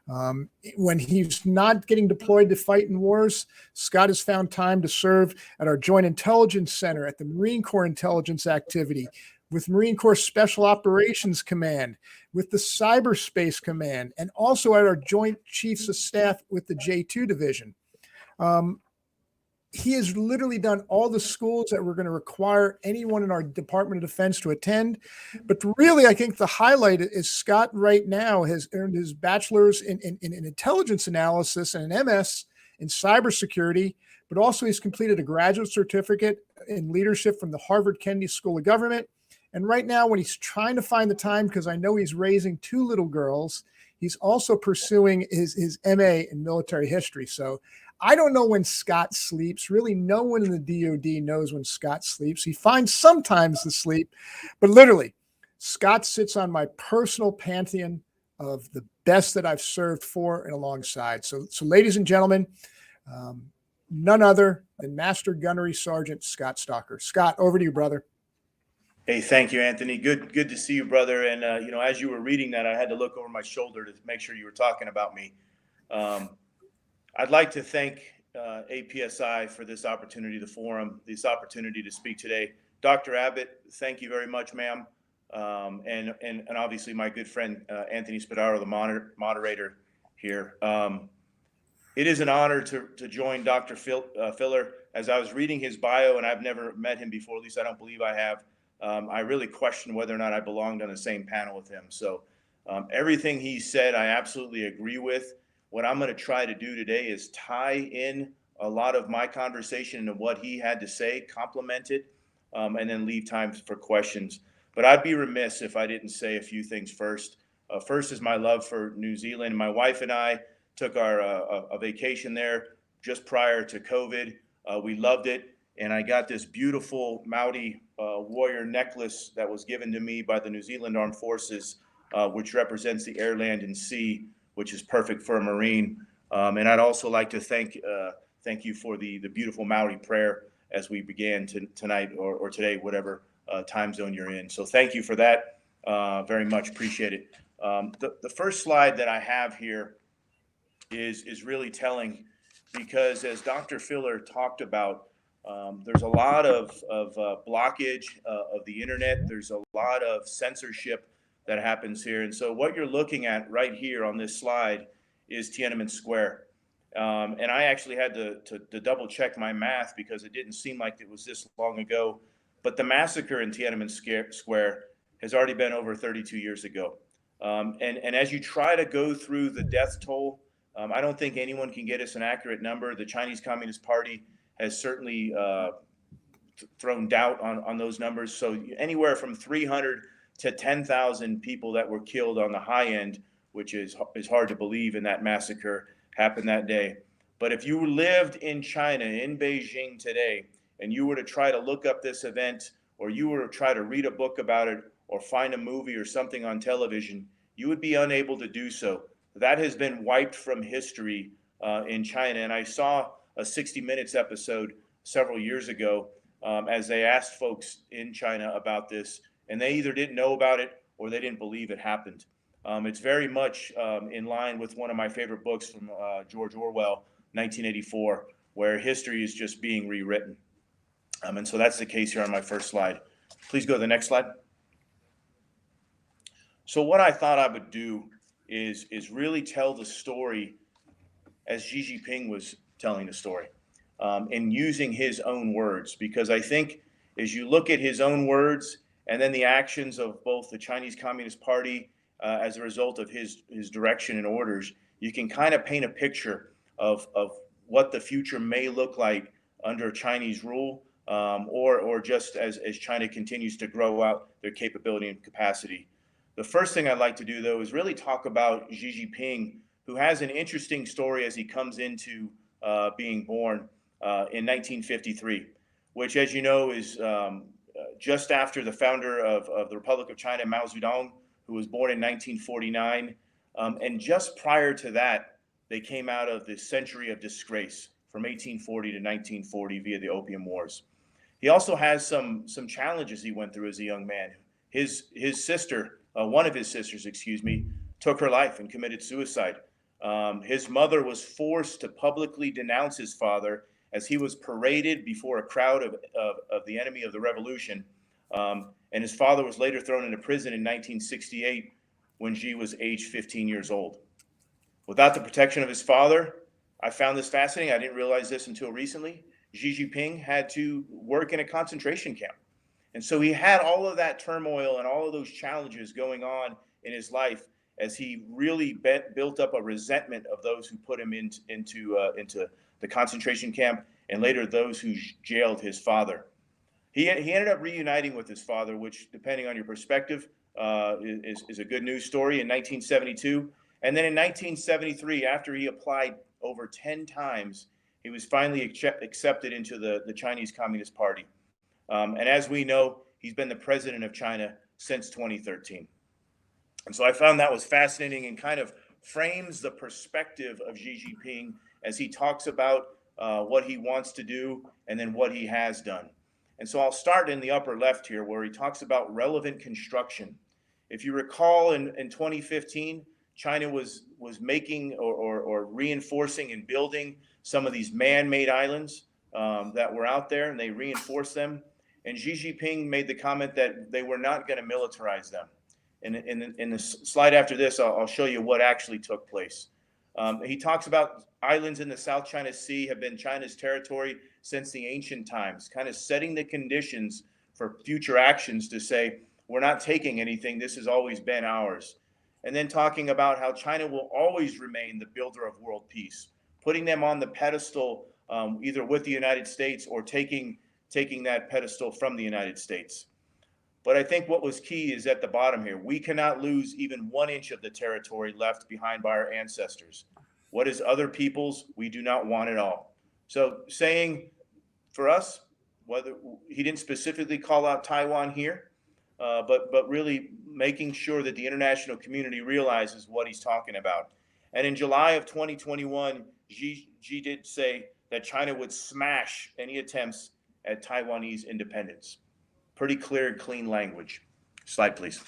When he's not getting deployed to fight in wars, Scott has found time to serve at our Joint Intelligence Center, at the Marine Corps Intelligence Activity, with Marine Corps Special Operations Command, with the Cyberspace Command, and also at our Joint Chiefs of Staff with the J2 Division. He has literally done all the schools that we're going to require anyone in our Department of Defense to attend. But really, I think the highlight is Scott right now has earned his bachelor's in intelligence analysis and an MS in cybersecurity, but also he's completed a graduate certificate in leadership from the Harvard Kennedy School of Government. And right now, when he's trying to find the time, because I know he's raising 2 little girls, he's also pursuing his MA in military history. So I don't know when Scott sleeps. Really, no one in the DOD knows when Scott sleeps. He finds sometimes to sleep, but literally, Scott sits on my personal pantheon of the best that I've served for and alongside. So ladies and gentlemen, none other than Master Gunnery Sergeant Scott Stalker. Scott, over to you, brother. Hey, thank you, Anthony. Good to see you, brother. And, as you were reading that, I had to look over my shoulder to make sure you were talking about me. I'd like to thank APSI for this opportunity, the forum, this opportunity to speak today. Dr. Abbott, thank you very much, ma'am. And obviously my good friend, Anthony Spadaro, the moderator here. It is an honor to join Dr. Filler. As I was reading his bio, and I've never met him before, at least I don't believe I have, I really questioned whether or not I belonged on the same panel with him. So everything he said, I absolutely agree with. What I'm going to try to do today is tie in a lot of my conversation into what he had to say, complement it, and then leave time for questions. But I'd be remiss if I didn't say a few things first. First is my love for New Zealand. My wife and I took a vacation there just prior to COVID. We loved it. And I got this beautiful Maori warrior necklace that was given to me by the New Zealand Armed Forces, which represents the air, land, and sea, which is perfect for a Marine. And I'd also like to thank you for the beautiful Maori prayer as we began tonight or today, whatever time zone you're in. So thank you for that. Very much appreciate it. The first slide that I have here is really telling, because as Dr. Filler talked about, there's a lot of blockage of the internet. There's a lot of censorship that happens here. And so what you're looking at right here on this slide is Tiananmen Square. And I actually had to double check my math because it didn't seem like it was this long ago. But the massacre in Tiananmen Square has already been over 32 years ago. And as you try to go through the death toll, I don't think anyone can get us an accurate number. The Chinese Communist Party has certainly thrown doubt on those numbers. So anywhere from 300 to 10,000 people that were killed on the high end, which is hard to believe in that massacre, happened that day. But if you lived in China, in Beijing today, and you were to try to look up this event, or you were to try to read a book about it, or find a movie or something on television, you would be unable to do so. That has been wiped from history in China. And I saw a 60 Minutes episode several years ago as they asked folks in China about this, and they either didn't know about it or they didn't believe it happened. It's very much in line with one of my favorite books from George Orwell, 1984, where history is just being rewritten. And so that's the case here on my first slide. Please go to the next slide. So what I thought I would do is really tell the story as Xi Jinping was telling the story, and using his own words, because I think as you look at his own words and then the actions of both the Chinese Communist Party as a result of his direction and orders, you can kind of paint a picture of what the future may look like under Chinese rule, or just as China continues to grow out their capability and capacity. The first thing I'd like to do, though, is really talk about Xi Jinping, who has an interesting story as he comes into being born in 1953, which, as you know, is just after the founder of the Republic of China, Mao Zedong, who was born in 1949. And just prior to that, they came out of the century of disgrace from 1840 to 1940 via the Opium Wars. He also has some challenges he went through as a young man. His sister, one of his sisters, took her life and committed suicide. His mother was forced to publicly denounce his father as he was paraded before a crowd of the enemy of the revolution. And his father was later thrown into prison in 1968 when Xi was aged 15 years old. Without the protection of his father, I found this fascinating. I didn't realize this until recently. Xi Jinping had to work in a concentration camp. And so he had all of that turmoil and all of those challenges going on in his life as he really built up a resentment of those who put him into the concentration camp, and later those who jailed his father. He ended up reuniting with his father, which, depending on your perspective, is a good news story, in 1972. And then in 1973, after he applied over 10 times, he was finally accepted into the Chinese Communist Party. And as we know, he's been the president of China since 2013. And so I found that was fascinating and kind of frames the perspective of Xi Jinping as he talks about what he wants to do and then what he has done. And so I'll start in the upper left here, where he talks about relevant construction. If you recall, in 2015, China was making or reinforcing and building some of these man-made islands that were out there, and they reinforced them. And Xi Jinping made the comment that they were not going to militarize them. And in the slide after this, I'll show you what actually took place. He talks about islands in the South China Sea have been China's territory since the ancient times, kind of setting the conditions for future actions to say, we're not taking anything, this has always been ours. And then talking about how China will always remain the builder of world peace, putting them on the pedestal either with the United States or taking taking that pedestal from the United States. But I think what was key is at the bottom here. We cannot lose even 1 inch of the territory left behind by our ancestors. What is other people's, we do not want it all. So saying for us, whether he didn't specifically call out Taiwan here, but really making sure that the international community realizes what he's talking about. And in July of 2021, Xi did say that China would smash any attempts at Taiwanese independence. Pretty clear and clean language. Slide, please.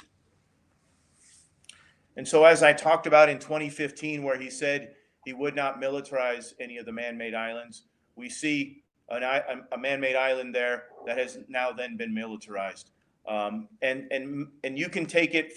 And so as I talked about in 2015, where he said he would not militarize any of the man-made islands, we see a man-made island there that has now then been militarized. And you can take it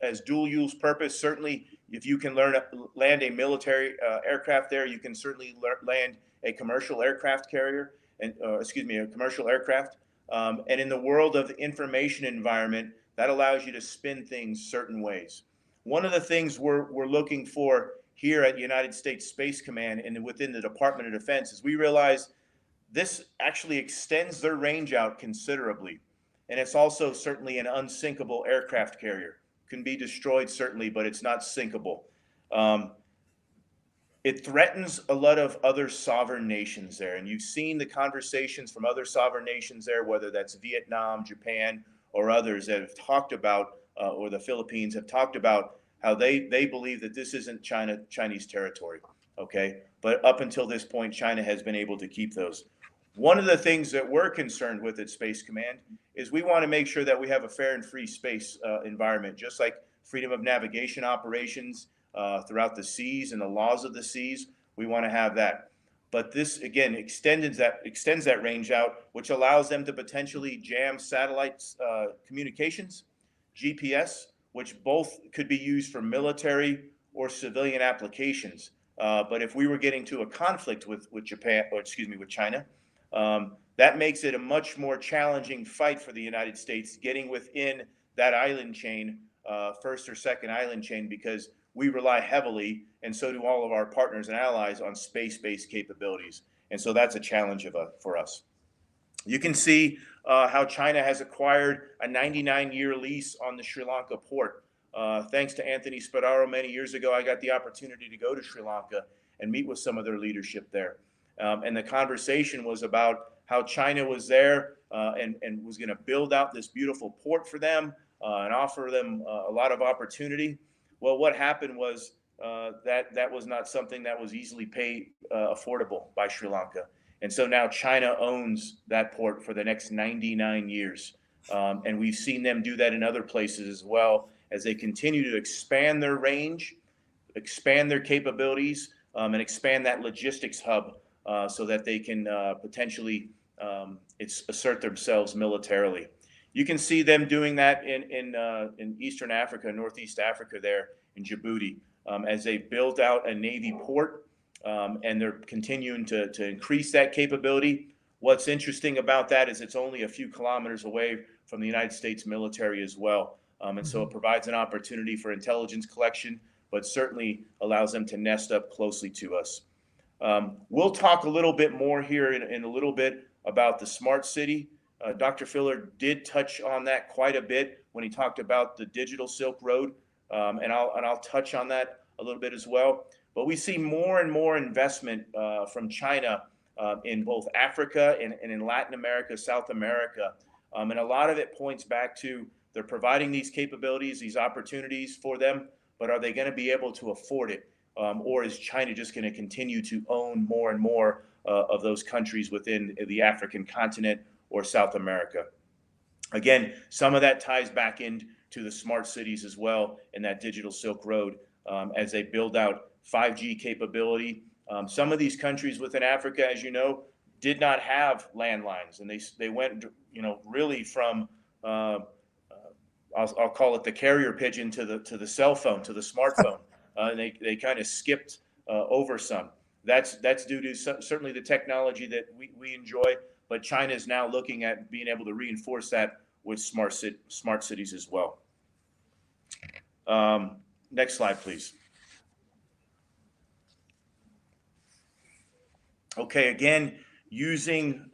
as dual use purpose. Certainly, if you can land a military aircraft there, you can certainly land a commercial aircraft carrier, and a commercial aircraft. And in the world of the information environment, that allows you to spin things certain ways. One of the things we're looking for here at United States Space Command and within the Department of Defense is we realize this actually extends their range out considerably. And it's also certainly an unsinkable aircraft carrier. Can be destroyed, certainly, but it's not sinkable. It threatens a lot of other sovereign nations there. And you've seen the conversations from other sovereign nations there, whether that's Vietnam, Japan, or others that have talked about, or the Philippines have talked about how they believe that this isn't Chinese territory, okay? But up until this point, China has been able to keep those. One of the things that we're concerned with at Space Command is we want to make sure that we have a fair and free space environment, just like freedom of navigation operations throughout the seas and the laws of the seas. We want to have that. But this, again, extends that range out, which allows them to potentially jam satellite communications, GPS, which both could be used for military or civilian applications. But if we were getting to a conflict with China, that makes it a much more challenging fight for the United States getting within that island chain, first or second island chain, because we rely heavily, and so do all of our partners and allies, on space-based capabilities. And so that's a challenge for us. You can see how China has acquired a 99-year lease on the Sri Lanka port. Thanks to Anthony Spadaro many years ago, I got the opportunity to go to Sri Lanka and meet with some of their leadership there. And the conversation was about how China was there and was going to build out this beautiful port for them and offer them a lot of opportunity. Well, what happened was that was not something that was easily affordable by Sri Lanka. And so now China owns that port for the next 99 years. And we've seen them do that in other places as well, as they continue to expand their range, expand their capabilities, and expand that logistics hub so that they can potentially assert themselves militarily. You can see them doing that in Eastern Africa, Northeast Africa there in Djibouti, as they build out a Navy port, and they're continuing to increase that capability. What's interesting about that is it's only a few kilometers away from the United States military as well. And so it provides an opportunity for intelligence collection, but certainly allows them to nest up closely to us. We'll talk a little bit more here in a little bit about the smart city. Dr. Filler did touch on that quite a bit when he talked about the digital Silk Road, and I'll touch on that a little bit as well. But we see more and more investment from China in both Africa and in Latin America, South America, and a lot of it points back to they're providing these capabilities, these opportunities for them, but are they going to be able to afford it? Or is China just going to continue to own more and more of those countries within the African continent or South America? Again, some of that ties back into the smart cities as well in that digital Silk Road as they build out 5G capability. Some of these countries within Africa, as you know, did not have landlines, and they went, really from I'll call it the carrier pigeon to the cell phone, to the smartphone. And they kind of skipped over some. That's due to certainly the technology that we enjoy, but China is now looking at being able to reinforce that with smart cities as well. Next slide, please. Okay, again, using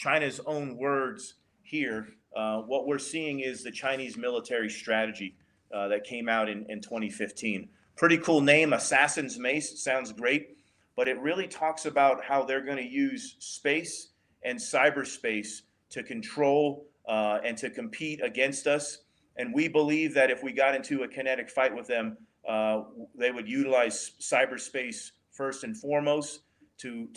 China's own words here, what we're seeing is the Chinese military strategy that came out in 2015. Pretty cool name, Assassin's Mace. It sounds great, but it really talks about how they're going to use space and cyberspace to control and to compete against us. And we believe that if we got into a kinetic fight with them, they would utilize cyberspace first and foremost to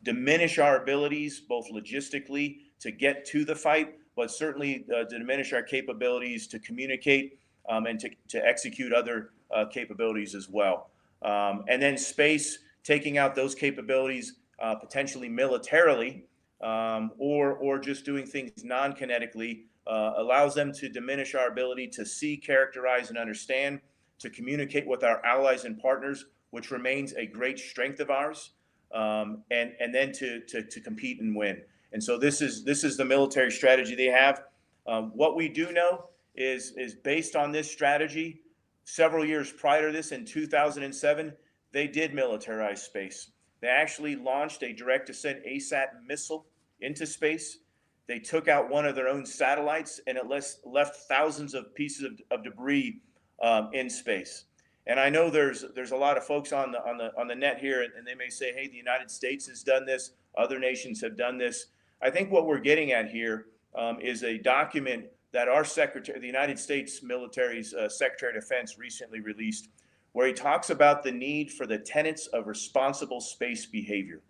diminish our abilities, both logistically to get to the fight, but certainly to diminish our capabilities to communicate and to execute other capabilities as well. And then space, taking out those capabilities potentially militarily, or just doing things non-kinetically, allows them to diminish our ability to see, characterize, and understand, to communicate with our allies and partners, which remains a great strength of ours, and then to compete and win. And so this is the military strategy they have. What we do know is based on this strategy. Several years prior to this, in 2007, they did militarize space. They actually launched a direct descent ASAT missile into space. They took out one of their own satellites, and it left thousands of pieces of debris in space. And I know there's a lot of folks on the net here, and they may say, "Hey, the United States has done this. Other nations have done this." I think what we're getting at here is a document that our Secretary, the United States Military's Secretary of Defense, recently released, where he talks about the need for the tenets of responsible space behavior.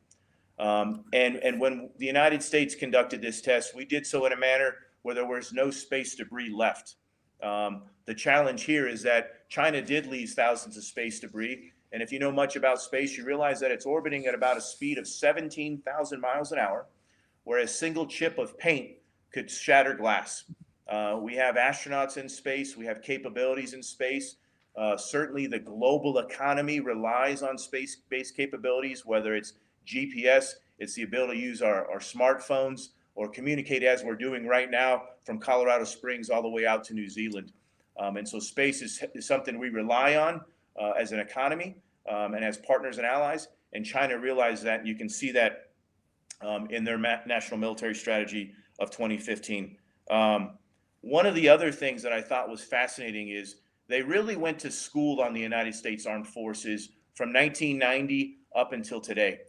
And when the United States conducted this test, we did so in a manner where there was no space debris left. The challenge here is that China did leave thousands of space debris. And if you know much about space, you realize that it's orbiting at about a speed of 17,000 miles an hour, where a single chip of paint could shatter glass. We have astronauts in space. We have capabilities in space. Certainly the global economy relies on space-based capabilities, whether it's GPS, it's the ability to use our smartphones or communicate as we're doing right now from Colorado Springs all the way out to New Zealand. And so space is something we rely on as an economy and as partners and allies. And China realized that, and you can see that in their national military strategy of 2015. One of the other things that I thought was fascinating is they really went to school on the United States Armed Forces from 1990 up until today,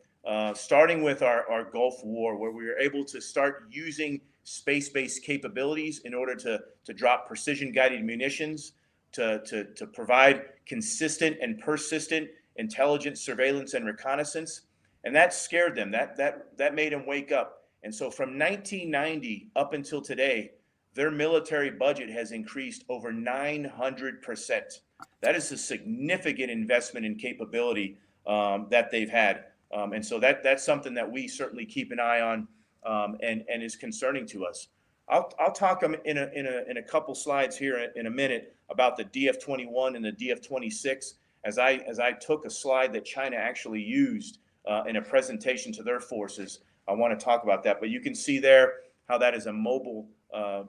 starting with our Gulf War, where we were able to start using space-based capabilities in order to drop precision-guided munitions, to provide consistent and persistent intelligence, surveillance, and reconnaissance. And that scared them. That made them wake up. And so from 1990 up until today, their military budget has increased over 900%. That is a significant investment in capability that they've had. And so that's something that we certainly keep an eye on and is concerning to us. I'll talk in a couple slides here in a minute about the DF-21 and the DF-26 as I took a slide that China actually used in a presentation to their forces. I want to talk about that, but you can see there how that is a mobile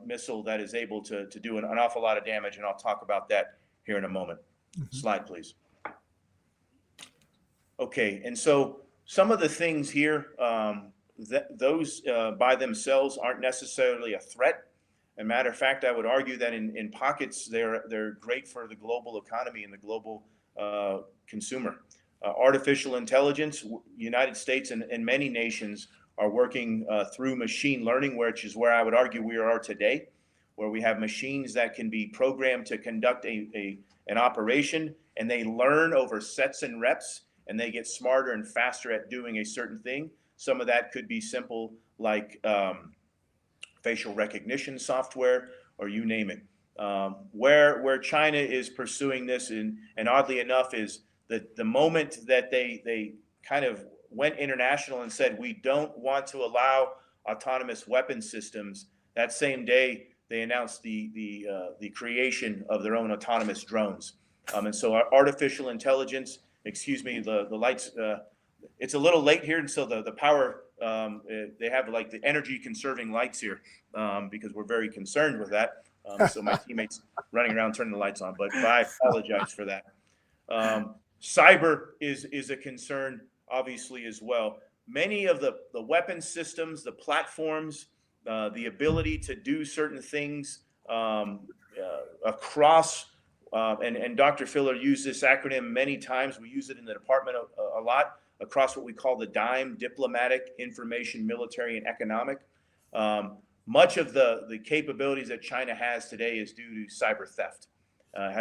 missile that is able to do an awful lot of damage, and I'll talk about that here in a moment. Mm-hmm. Slide, please. Okay, and so some of the things here, those by themselves aren't necessarily a threat. As a matter of fact, I would argue that in pockets, they're great for the global economy and the global consumer. Artificial intelligence, United States and many nations are working through machine learning, which is where I would argue we are today, where we have machines that can be programmed to conduct an operation, and they learn over sets and reps, and they get smarter and faster at doing a certain thing. Some of that could be simple, like facial recognition software, or you name it. Where China is pursuing this, and oddly enough, is that the moment that they kind of went international and said, we don't want to allow autonomous weapon systems, that same day they announced the creation of their own autonomous drones. And so our artificial intelligence, excuse me, the lights, it's a little late here, and so the power, they have like the energy conserving lights here because we're very concerned with that. So my teammates running around turning the lights on, but I apologize for that. Cyber is a concern, obviously, as well. many of the weapon systems, the platforms, the ability to do certain things across, and Dr. Filler used this acronym many times. We use it in the department a lot, across what we call the DIME: diplomatic, information, military, and economic. Much of the capabilities that China has today is due to cyber theft.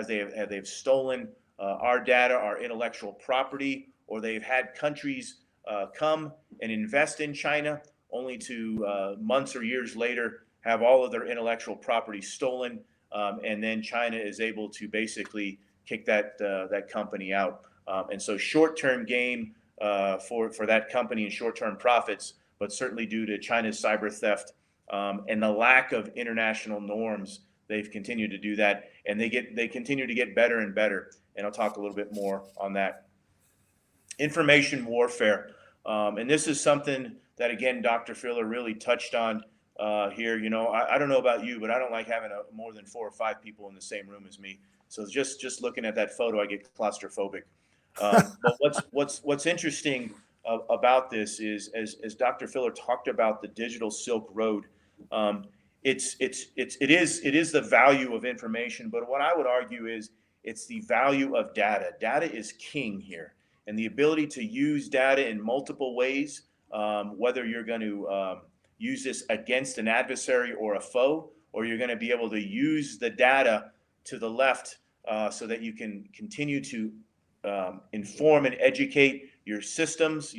They've stolen our data, our intellectual property, or they've had countries come and invest in China, only to months or years later have all of their intellectual property stolen, and then China is able to basically kick that company out. And so short-term gain for that company and short-term profits, but certainly due to China's cyber theft and the lack of international norms, they've continued to do that, and they continue to get better and better. And I'll talk a little bit more on that. Information warfare, and this is something that, again, Dr. Filler really touched on here. You know, I don't know about you, but I don't like having more than 4 or 5 people in the same room as me. So just looking at that photo, I get claustrophobic. But what's interesting about this is, as Dr. Filler talked about the digital Silk Road, it is the value of information. But what I would argue is it's the value of data. Data is king here, and the ability to use data in multiple ways, whether you're going to use this against an adversary or a foe, or you're going to be able to use the data to the left so that you can continue to inform and educate your systems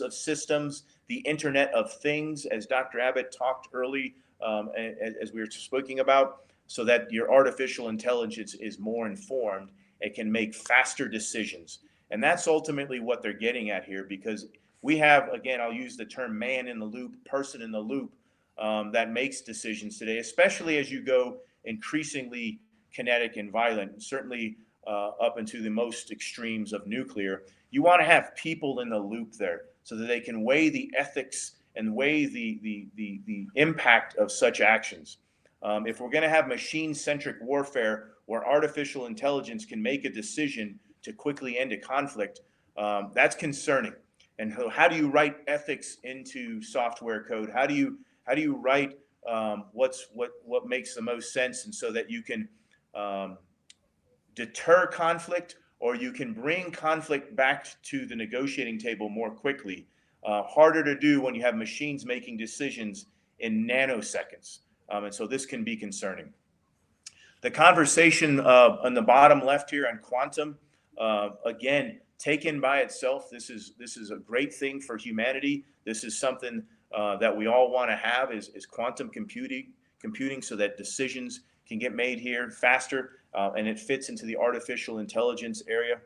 of systems, the Internet of Things, as Dr. Abbott talked early, as we were speaking about, so that your artificial intelligence is more informed. It can make faster decisions. And that's ultimately what they're getting at here, because we have, again, I'll use the term man in the loop, person in the loop, that makes decisions today, especially as you go increasingly kinetic and violent, certainly up into the most extremes of nuclear. You want to have people in the loop there so that they can weigh the ethics and weigh the impact of such actions. If we're going to have machine-centric warfare where artificial intelligence can make a decision to quickly end a conflict, that's concerning. And how do you write ethics into software code? How do you write what makes the most sense, and so that you can deter conflict, or you can bring conflict back to the negotiating table more quickly? Harder to do when you have machines making decisions in nanoseconds. And so this can be concerning. The conversation on the bottom left here on quantum, again, taken by itself, this is a great thing for humanity. This is something that we all want to have, is quantum computing, so that decisions can get made here faster, and it fits into the artificial intelligence area.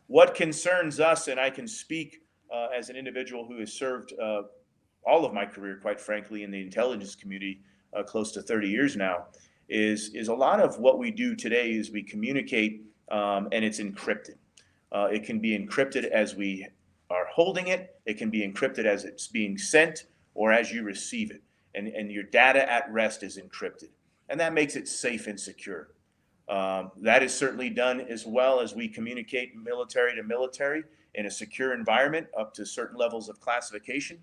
What concerns us, and I can speak as an individual who has served all of my career, quite frankly, in the intelligence community, close to 30 years now, is a lot of what we do today is we communicate, and it's encrypted. It can be encrypted as we are holding it. It can be encrypted as it's being sent or as you receive it. And your data at rest is encrypted. And that makes it safe and secure. That is certainly done as well as we communicate military to military in a secure environment up to certain levels of classification.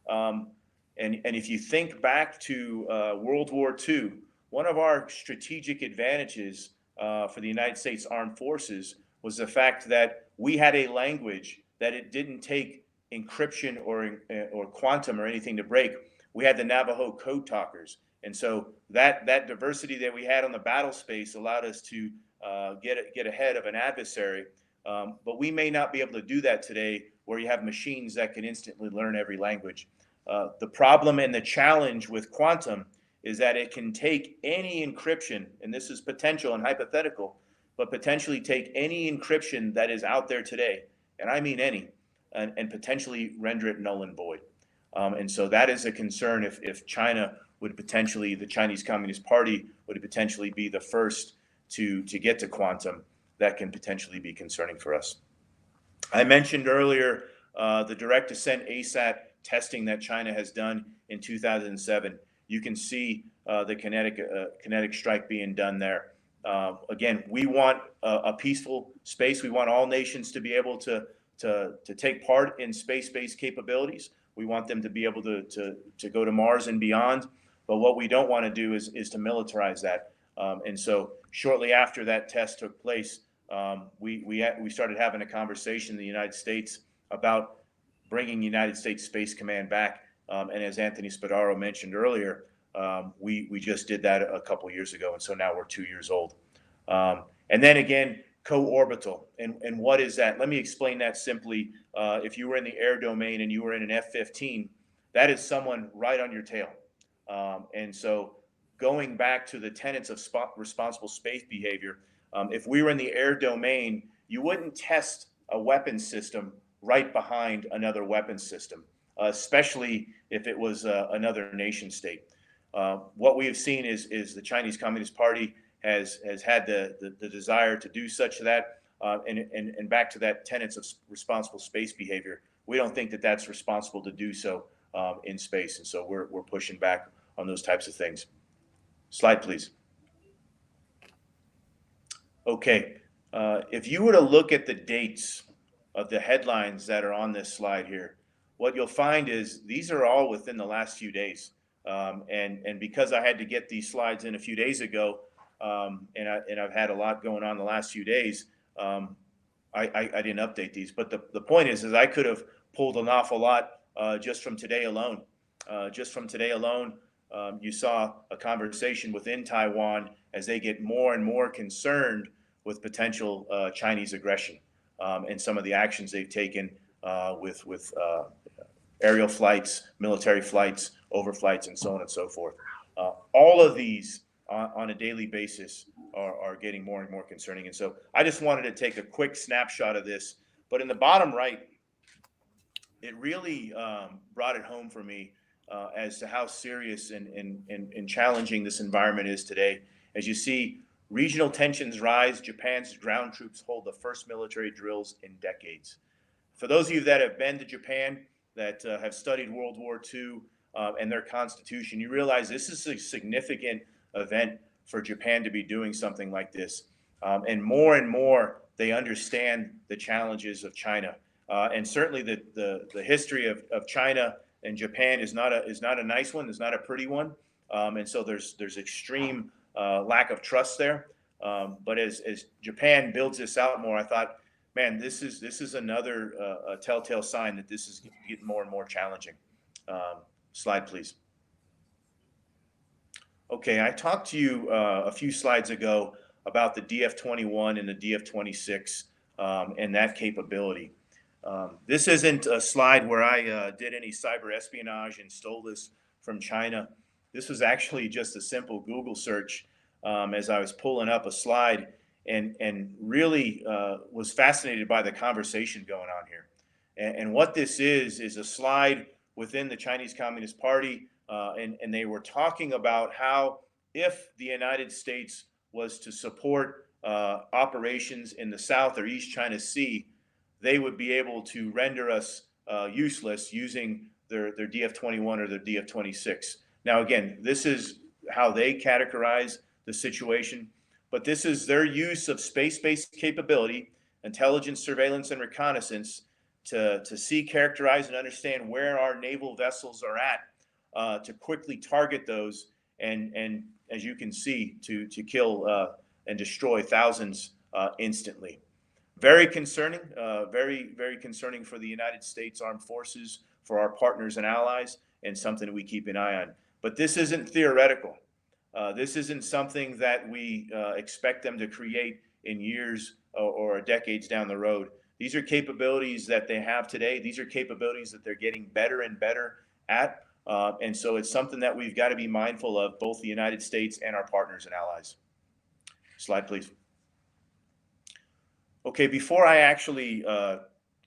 And if you think back to World War II, one of our strategic advantages for the United States Armed Forces was the fact that we had a language that it didn't take encryption or quantum or anything to break. We had the Navajo code talkers. And so that diversity that we had on the battle space allowed us to get ahead of an adversary. But we may not be able to do that today, where you have machines that can instantly learn every language. The problem and the challenge with quantum is that it can take any encryption, and this is potential and hypothetical, but potentially take any encryption that is out there today, and I mean any, and potentially render it null and void. And so that is a concern if China would potentially, the Chinese Communist Party would potentially be the first to get to quantum. That can potentially be concerning for us. I mentioned earlier the direct ascent ASAT testing that China has done in 2007. You can see the kinetic strike being done there. Again, we want a peaceful space. We want all nations to be able to to take part in space-based capabilities. We want them to be able to go to Mars and beyond. But what we don't want to do is to militarize that. And so shortly after that test took place, we started having a conversation in the United States about bringing United States Space Command back. And as Anthony Spadaro mentioned earlier, we just did that a couple years ago, and so now we're 2 years old. And then again, co-orbital. And what is that? Let me explain that simply. If you were in the air domain and you were in an F-15, that is someone right on your tail. And so going back to the tenets of responsible space behavior, if we were in the air domain, you wouldn't test a weapons system right behind another weapons system, especially if it was another nation state. What we have seen is the Chinese Communist Party has had the desire to do such that, and back to that tenets of responsible space behavior. We don't think that that's responsible to do so in space, and so we're pushing back on those types of things. Slide, please. Okay, if you were to look at the dates of the headlines that are on this slide here, what you'll find is these are all within the last few days. And because I had to get these slides in a few days ago, and I've had a lot going on the last few days, I didn't update these. But the point is I could have pulled an awful lot just from today alone. Just from today alone, you saw a conversation within Taiwan as they get more and more concerned with potential Chinese aggression and some of the actions they've taken with aerial flights, military flights, overflights, and so on and so forth. All of these on a daily basis are getting more and more concerning. And so I just wanted to take a quick snapshot of this. But in the bottom right, it really brought it home for me as to how serious and challenging this environment is today. As you see, regional tensions rise. Japan's ground troops hold the first military drills in decades. For those of you that have been to Japan, that have studied World War II and their constitution, you realize this is a significant event for Japan to be doing something like this. And more, they understand the challenges of China. And certainly the history of China and Japan is not a nice one. It's not a pretty one. And so there's extreme lack of trust there. But as Japan builds this out more, I thought, man, this is another a telltale sign that this is getting more and more challenging. Slide, please. Okay, I talked to you a few slides ago about the DF-21 and the DF-26 and that capability. This isn't a slide where I did any cyber espionage and stole this from China. This was actually just a simple Google search as I was pulling up a slide and really was fascinated by the conversation going on here. And what this is a slide within the Chinese Communist Party, and they were talking about how if the United States was to support operations in the South or East China Sea, they would be able to render us useless using their DF-21 or their DF-26. Now, again, this is how they categorize the situation, but this is their use of space-based capability, intelligence, surveillance, and reconnaissance to see, characterize, and understand where our naval vessels are at, to quickly target those, and as you can see, to kill and destroy thousands instantly. Very concerning, very concerning for the United States Armed Forces, for our partners and allies, and something that we keep an eye on. But this isn't theoretical. This isn't something that we expect them to create in years or decades down the road. These are capabilities that they have today. These are capabilities that they're getting better and better at. And so it's something that we've got to be mindful of, both the United States and our partners and allies. Slide, please. Okay, before I actually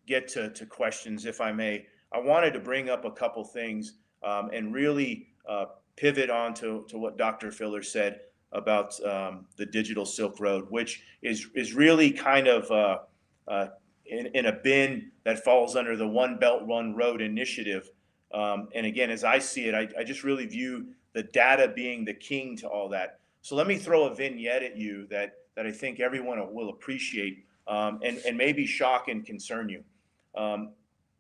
get to questions, if I may, I wanted to bring up a couple things and really pivot on to what Dr. Filler said about the digital Silk Road, which is really kind of in a bin that falls under the One Belt, One Road initiative. And again, as I see it, I just really view the data being the king to all that. So let me throw a vignette at you that I think everyone will appreciate and maybe shock and concern you.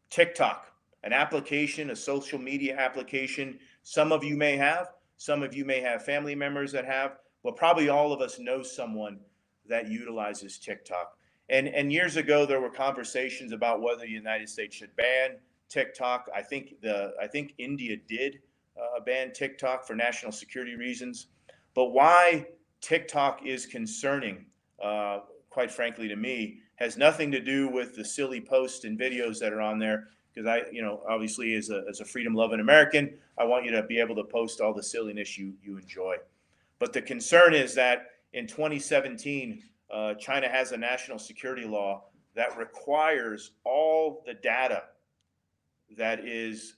TikTok, an application, a social media application. Some of you may have, some of you may have family members that have, but probably all of us know someone that utilizes TikTok. And years ago, there were conversations about whether the United States should ban TikTok. I think India did ban TikTok for national security reasons. But why TikTok is concerning, quite frankly, to me, has nothing to do with the silly posts and videos that are on there. Because obviously, as a freedom-loving American, I want you to be able to post all the silliness you enjoy. But the concern is that in 2017, China has a national security law that requires all the data that is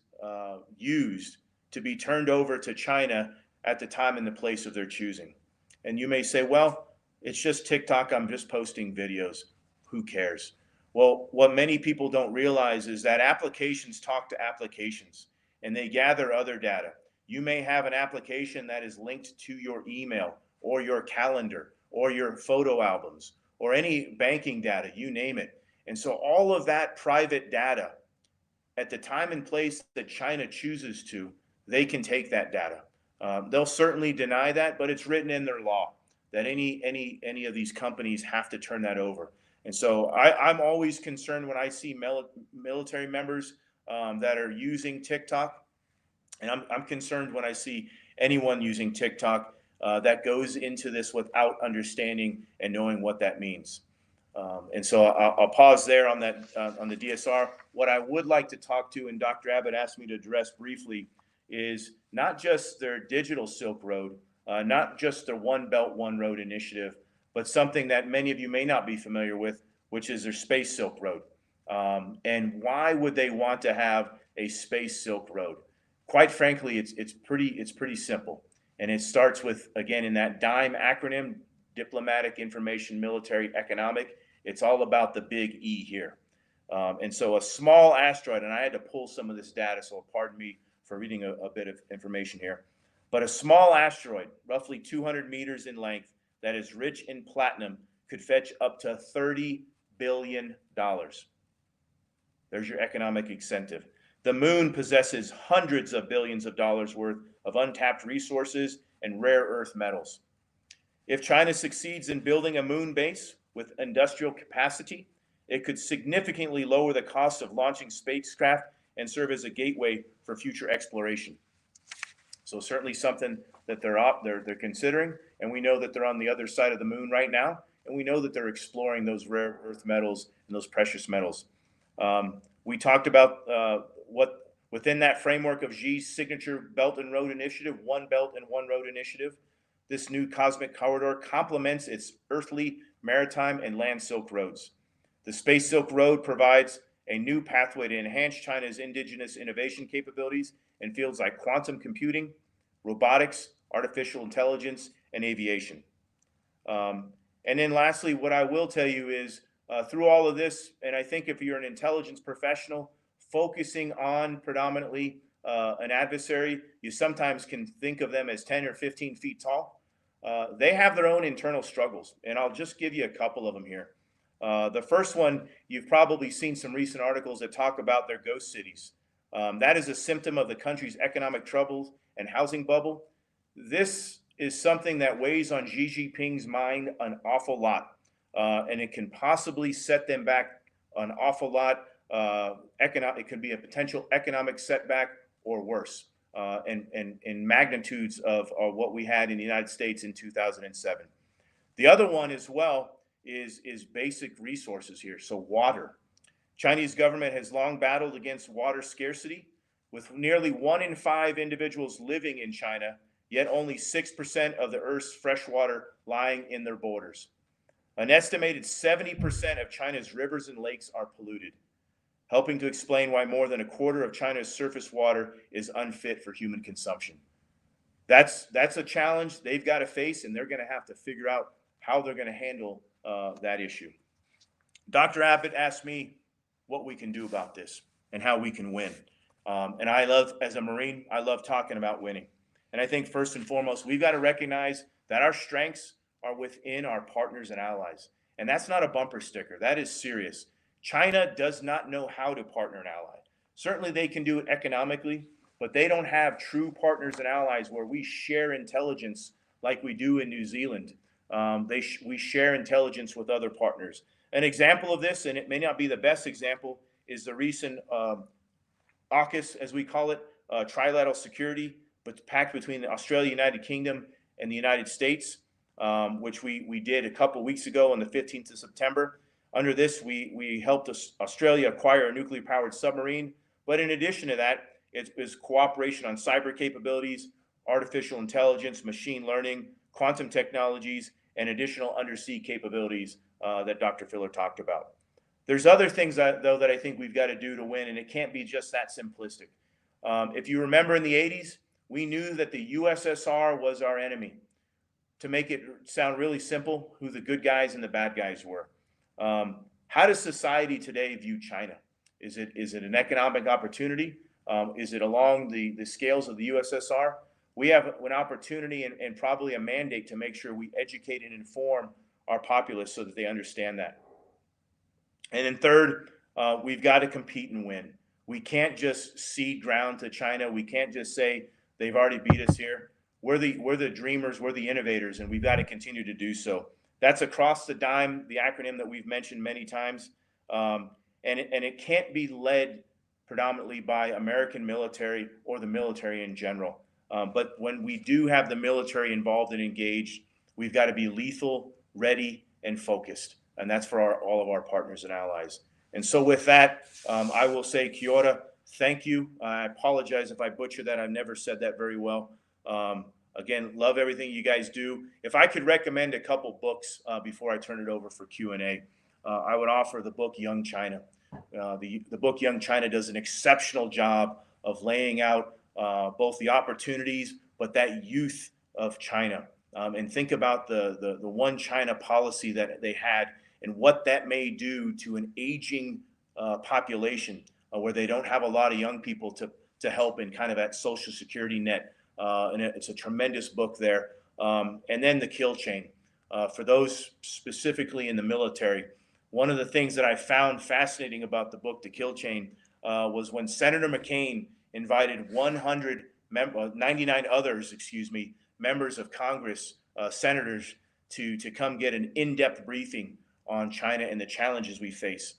used to be turned over to China at the time and the place of their choosing. And you may say, well, it's just TikTok. I'm just posting videos. Who cares? Well, what many people don't realize is that applications talk to applications and they gather other data. You may have an application that is linked to your email or your calendar or your photo albums or any banking data, you name it. And so all of that private data, at the time and place that China chooses to, they can take that data. They'll certainly deny that, but it's written in their law that any of these companies have to turn that over. And so I'm always concerned when I see military members that are using TikTok, and I'm concerned when I see anyone using TikTok that goes into this without understanding and knowing what that means. And so I'll pause there on that on the DSR. What I would like to talk to, and Dr. Abbott asked me to address briefly, is not just their digital Silk Road, not just their One Belt, One Road initiative, but something that many of you may not be familiar with, which is their Space Silk Road. And why would they want to have a Space Silk Road? Quite frankly, it's pretty simple, and it starts with, again, in that DIME acronym: diplomatic, information, military, economic. It's all about the big E here. And so a small asteroid, and I had to pull some of this data, so pardon me for reading a bit of information here, but a small asteroid, roughly 200 meters in length, that is rich in platinum, could fetch up to $30 billion. There's your economic incentive. The moon possesses hundreds of billions of dollars worth of untapped resources and rare earth metals. If China succeeds in building a moon base with industrial capacity, it could significantly lower the cost of launching spacecraft and serve as a gateway for future exploration. So certainly something that they're considering, and we know that they're on the other side of the moon right now, and we know that they're exploring those rare earth metals and those precious metals. We talked about what within that framework of Xi's signature Belt and Road Initiative, One Belt and One Road Initiative. This new cosmic corridor complements its earthly, maritime, and land Silk Roads. The Space Silk Road provides a new pathway to enhance China's indigenous innovation capabilities in fields like quantum computing, robotics, artificial intelligence, and aviation. And then lastly, what I will tell you is through all of this, and I think if you're an intelligence professional focusing on predominantly an adversary, you sometimes can think of them as 10 or 15 feet tall. They have their own internal struggles, and I'll just give you a couple of them here. The first one, you've probably seen some recent articles that talk about their ghost cities. That is a symptom of the country's economic troubles and housing bubble. This is something that weighs on Xi Jinping's mind an awful lot, and it can possibly set them back an awful lot. It could be a potential economic setback or worse. And magnitudes of what we had in the United States in 2007. The other one as well is basic resources here. So water. Chinese government has long battled against water scarcity, with nearly 1 in 5 individuals living in China, yet only 6% of the Earth's fresh water lying in their borders. An estimated 70% of China's rivers and lakes are polluted, helping to explain why more than a quarter of China's surface water is unfit for human consumption. That's a challenge they've got to face, and they're going to have to figure out how they're going to handle that issue. Dr. Abbott asked me what we can do about this and how we can win. And I love, as a Marine, I love talking about winning. And I think first and foremost, we've got to recognize that our strengths are within our partners and allies. And that's not a bumper sticker. That is serious. China does not know how to partner and ally. Certainly they can do it economically, but they don't have true partners and allies where we share intelligence like we do in New Zealand. We share intelligence with other partners. An example of this, and it may not be the best example, is the recent AUKUS, as we call it, trilateral security, but pact between the Australia, United Kingdom, and the United States, which we did a couple weeks ago on the 15th of September. Under this, we helped Australia acquire a nuclear-powered submarine. But in addition to that, it is cooperation on cyber capabilities, artificial intelligence, machine learning, quantum technologies, and additional undersea capabilities that Dr. Filler talked about. There's other things that I think we've got to do to win, and it can't be just that simplistic. If you remember in the 80s, we knew that the USSR was our enemy. To make it sound really simple, who the good guys and the bad guys were. How does society today view China? Is it an economic opportunity? Is it along the scales of the USSR? We have an opportunity and probably a mandate to make sure we educate and inform our populace so that they understand that. And then third, we've got to compete and win. We can't just cede ground to China. We can't just say they've already beat us here. We're the dreamers, we're the innovators, and we've got to continue to do so. That's across the dime, the acronym that we've mentioned many times. And it can't be led predominantly by American military or the military in general. But when we do have the military involved and engaged, we've got to be lethal, ready, and focused. And that's for all of our partners and allies. And so with that, I will say, kia ora, thank you. I apologize if I butchered that. I've never said that very well. Again, love everything you guys do. If I could recommend a couple books before I turn it over for Q&A, I would offer the book Young China. The book Young China does an exceptional job of laying out both the opportunities, but that youth of China. And think about the one China policy that they had and what that may do to an aging population where they don't have a lot of young people to help in kind of that social security net. And it's a tremendous book there. And then The Kill Chain. For those specifically in the military, one of the things that I found fascinating about the book, The Kill Chain, was when Senator McCain invited 99 others, members of Congress, senators, to come get an in-depth briefing on China and the challenges we face.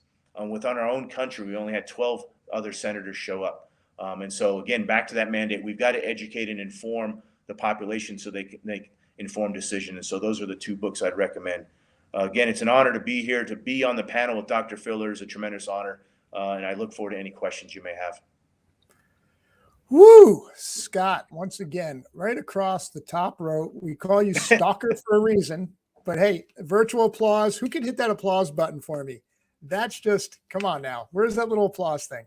Within our own country, we only had 12 other senators show up. And so, again, back to that mandate, we've got to educate and inform the population so they can make informed decisions. And so those are the two books I'd recommend. Again, it's an honor to be here, to be on the panel with Dr. Filler is a tremendous honor. And I look forward to any questions you may have. Woo! Scott, once again, right across the top row. We call you Stalker for a reason. But hey, virtual applause. Who can hit that applause button for me? That's just, come on now. Where's that little applause thing?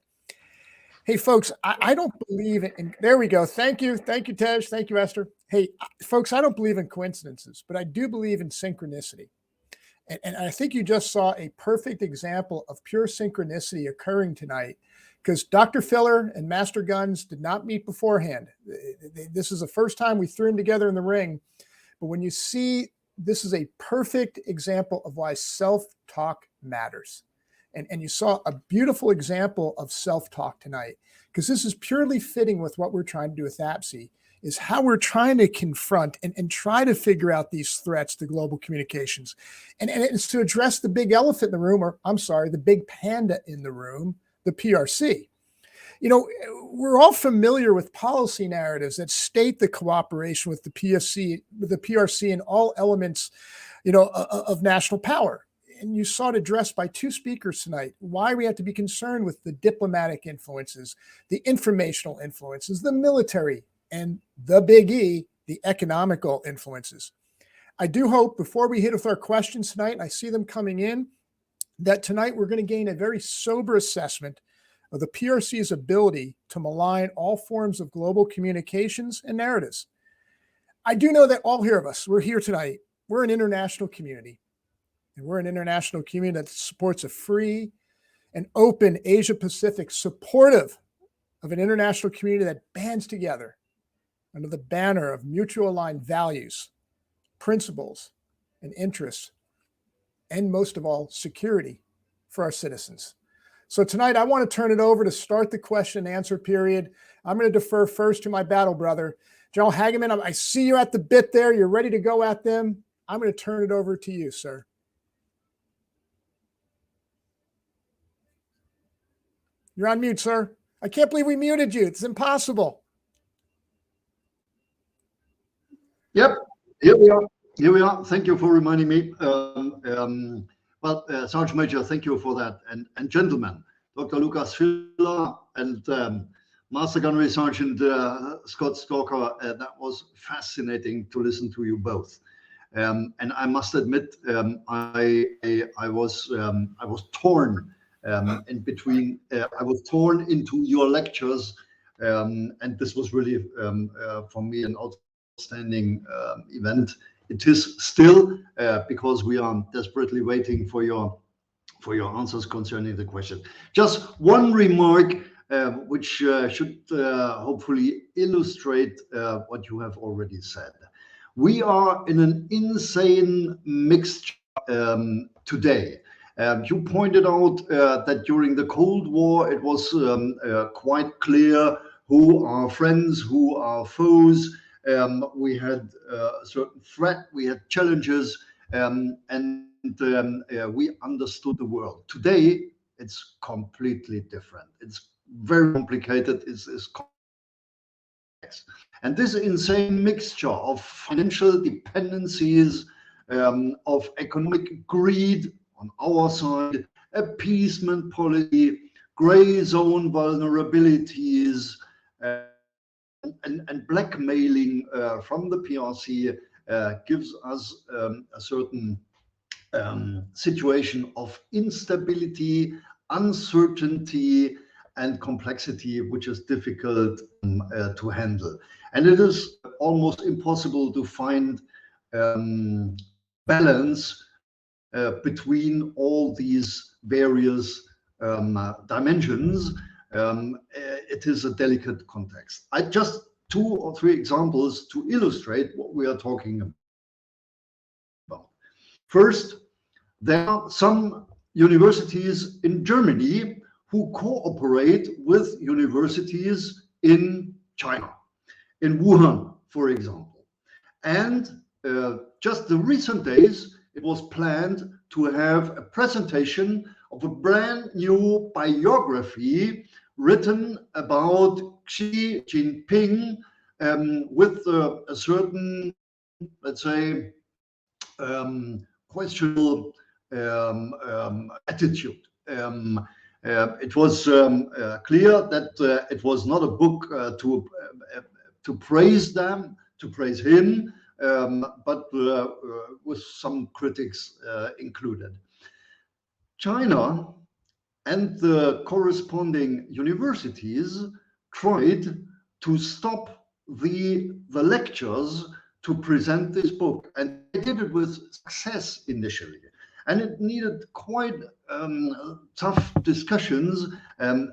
Hey, folks, I don't believe in, there we go. Thank you. Thank you, Tej. Thank you, Esther. Hey, folks, I don't believe in coincidences, but I do believe in synchronicity. And I think you just saw a perfect example of pure synchronicity occurring tonight because Dr. Filler and Master Guns did not meet beforehand. This is the first time we threw them together in the ring. But when you see, this is a perfect example of why self-talk matters. And you saw a beautiful example of self-talk tonight, because this is purely fitting with what we're trying to do with APSI, is how we're trying to confront and try to figure out these threats to global communications. And it's to address the big elephant in the room, or I'm sorry, the big panda in the room, the PRC. You know, we're all familiar with policy narratives that state the cooperation with the PRC in all elements, you know, of national power. And you saw it addressed by two speakers tonight, why we have to be concerned with the diplomatic influences, the informational influences, the military, and the big E, the economical influences. I do hope before we hit with our questions tonight, and I see them coming in, that tonight we're going to gain a very sober assessment of the PRC's ability to malign all forms of global communications and narratives. I do know that all here of us, we're here tonight, we're an international community. And we're an international community that supports a free and open Asia-Pacific, supportive of an international community that bands together under the banner of mutual aligned values, principles, and interests, and most of all, security for our citizens. So tonight, I want to turn it over to start the question and answer period. I'm going to defer first to my battle brother, General Hageman. I see you at the bit there. You're ready to go at them. I'm going to turn it over to you, sir. You're on mute, sir. I can't believe we muted you. It's impossible. Yep, here we are. Here we are. Thank you for reminding me. Sergeant Major, thank you for that. And gentlemen, Dr. Lukas Schiller and Master Gunnery Sergeant Scott Stalker, that was fascinating to listen to you both. And I must admit, I was torn in between. I was torn into your lectures, and this was really for me an outstanding event. It is still because we are desperately waiting for your answers concerning the question. Just one remark, which should hopefully illustrate what you have already said. We are in an insane mixture today. You pointed out that during the Cold War, it was quite clear who are friends, who are foes. We had a certain threat, we had challenges, and we understood the world. Today, it's completely different. It's very complicated. It's complex. And this insane mixture of financial dependencies, of economic greed on our side, appeasement policy, gray zone vulnerabilities, and blackmailing from the PRC gives us a certain situation of instability, uncertainty, and complexity, which is difficult to handle. And it is almost impossible to find balance between all these various dimensions. It is a delicate context. I just 2 or 3 examples to illustrate what we are talking about. First, there are some universities in Germany who cooperate with universities in China, in Wuhan, for example. And just the recent days, it was planned to have a presentation of a brand new biography written about Xi Jinping with a certain, let's say, questionable attitude. It was clear that it was not a book to praise them, to praise him, but with some critics included. China and the corresponding universities tried to stop the lectures to present this book, and they did it with success initially. And it needed quite tough discussions and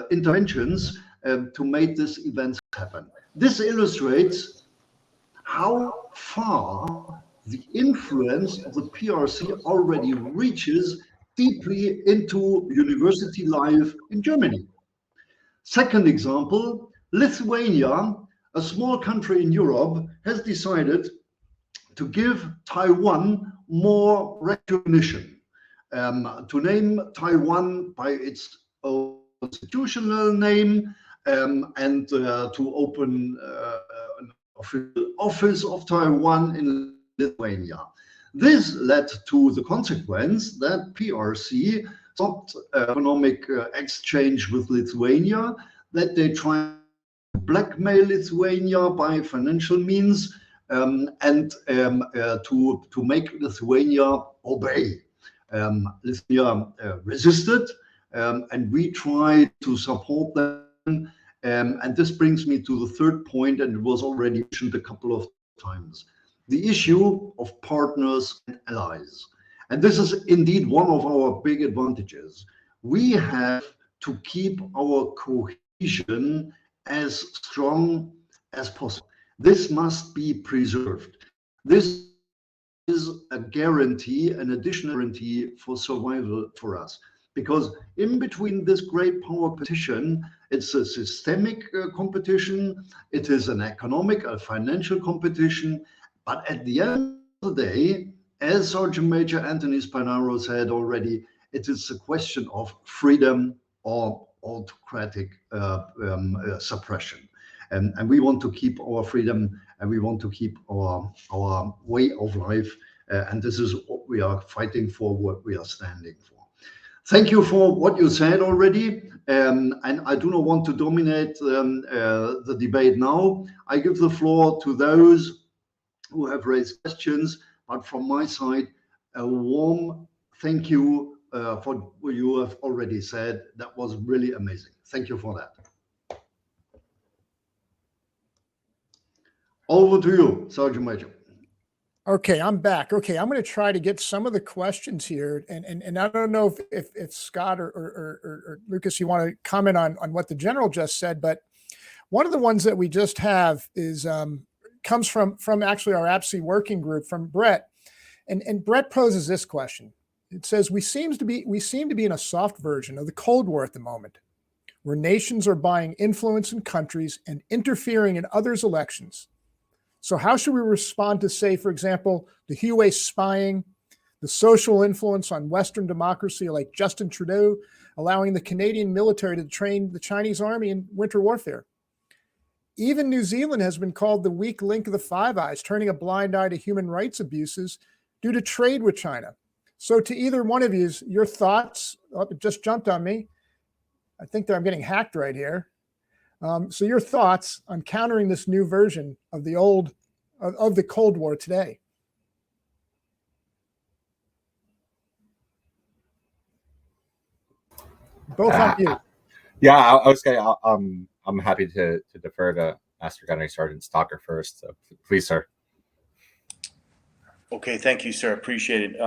interventions to make this event happen. This illustrates how far the influence of the PRC already reaches deeply into university life in Germany. Second example, Lithuania, a small country in Europe, has decided to give Taiwan more recognition, to name Taiwan by its own constitutional name, and to open an official office of Taiwan in Lithuania. This led to the consequence that PRC stopped economic exchange with Lithuania, that they tried to blackmail Lithuania by financial means, and to make Lithuania obey. Lithuania resisted, and we tried to support them. And this brings me to the third point, and it was already mentioned a couple of times. The issue of partners and allies. And this is indeed one of our big advantages. We have to keep our cohesion as strong as possible. This must be preserved. This is a guarantee, an additional guarantee for survival for us. Because in between this great power competition, it's a systemic competition, it is an economic, a financial competition, but at the end of the day, as Sergeant Major Anthony Spinaro said already, it is a question of freedom or autocratic suppression. And we want to keep our freedom, and we want to keep our way of life. And this is what we are fighting for, what we are standing for. Thank you for what you said already. And I do not want to dominate the debate now. I give the floor to those who have raised questions. But from my side, a warm thank you for what you have already said. That was really amazing. Thank you for that. Over to you, Sergeant Major. Okay, I'm back. Okay, I'm going to try to get some of the questions here, and I don't know if Scott or Lukas, you want to comment on what the general just said, but one of the ones that we just have is comes from actually our APSI working group from Brett, and Brett poses this question. It says we seem to be in a soft version of the Cold War at the moment, where nations are buying influence in countries and interfering in others' elections. So how should we respond to, say, for example, the Huawei spying, the social influence on Western democracy like Justin Trudeau, allowing the Canadian military to train the Chinese army in winter warfare? Even New Zealand has been called the weak link of the Five Eyes, turning a blind eye to human rights abuses due to trade with China. So to either one of you, your thoughts, it just jumped on me. I think that I'm getting hacked right here. So your thoughts on countering this new version of the of the Cold War today? Both on you. Yeah, I was gonna. I'm happy to defer to Master Gunnery Sergeant Stalker first. So please, sir. Okay, thank you, sir. Appreciate it.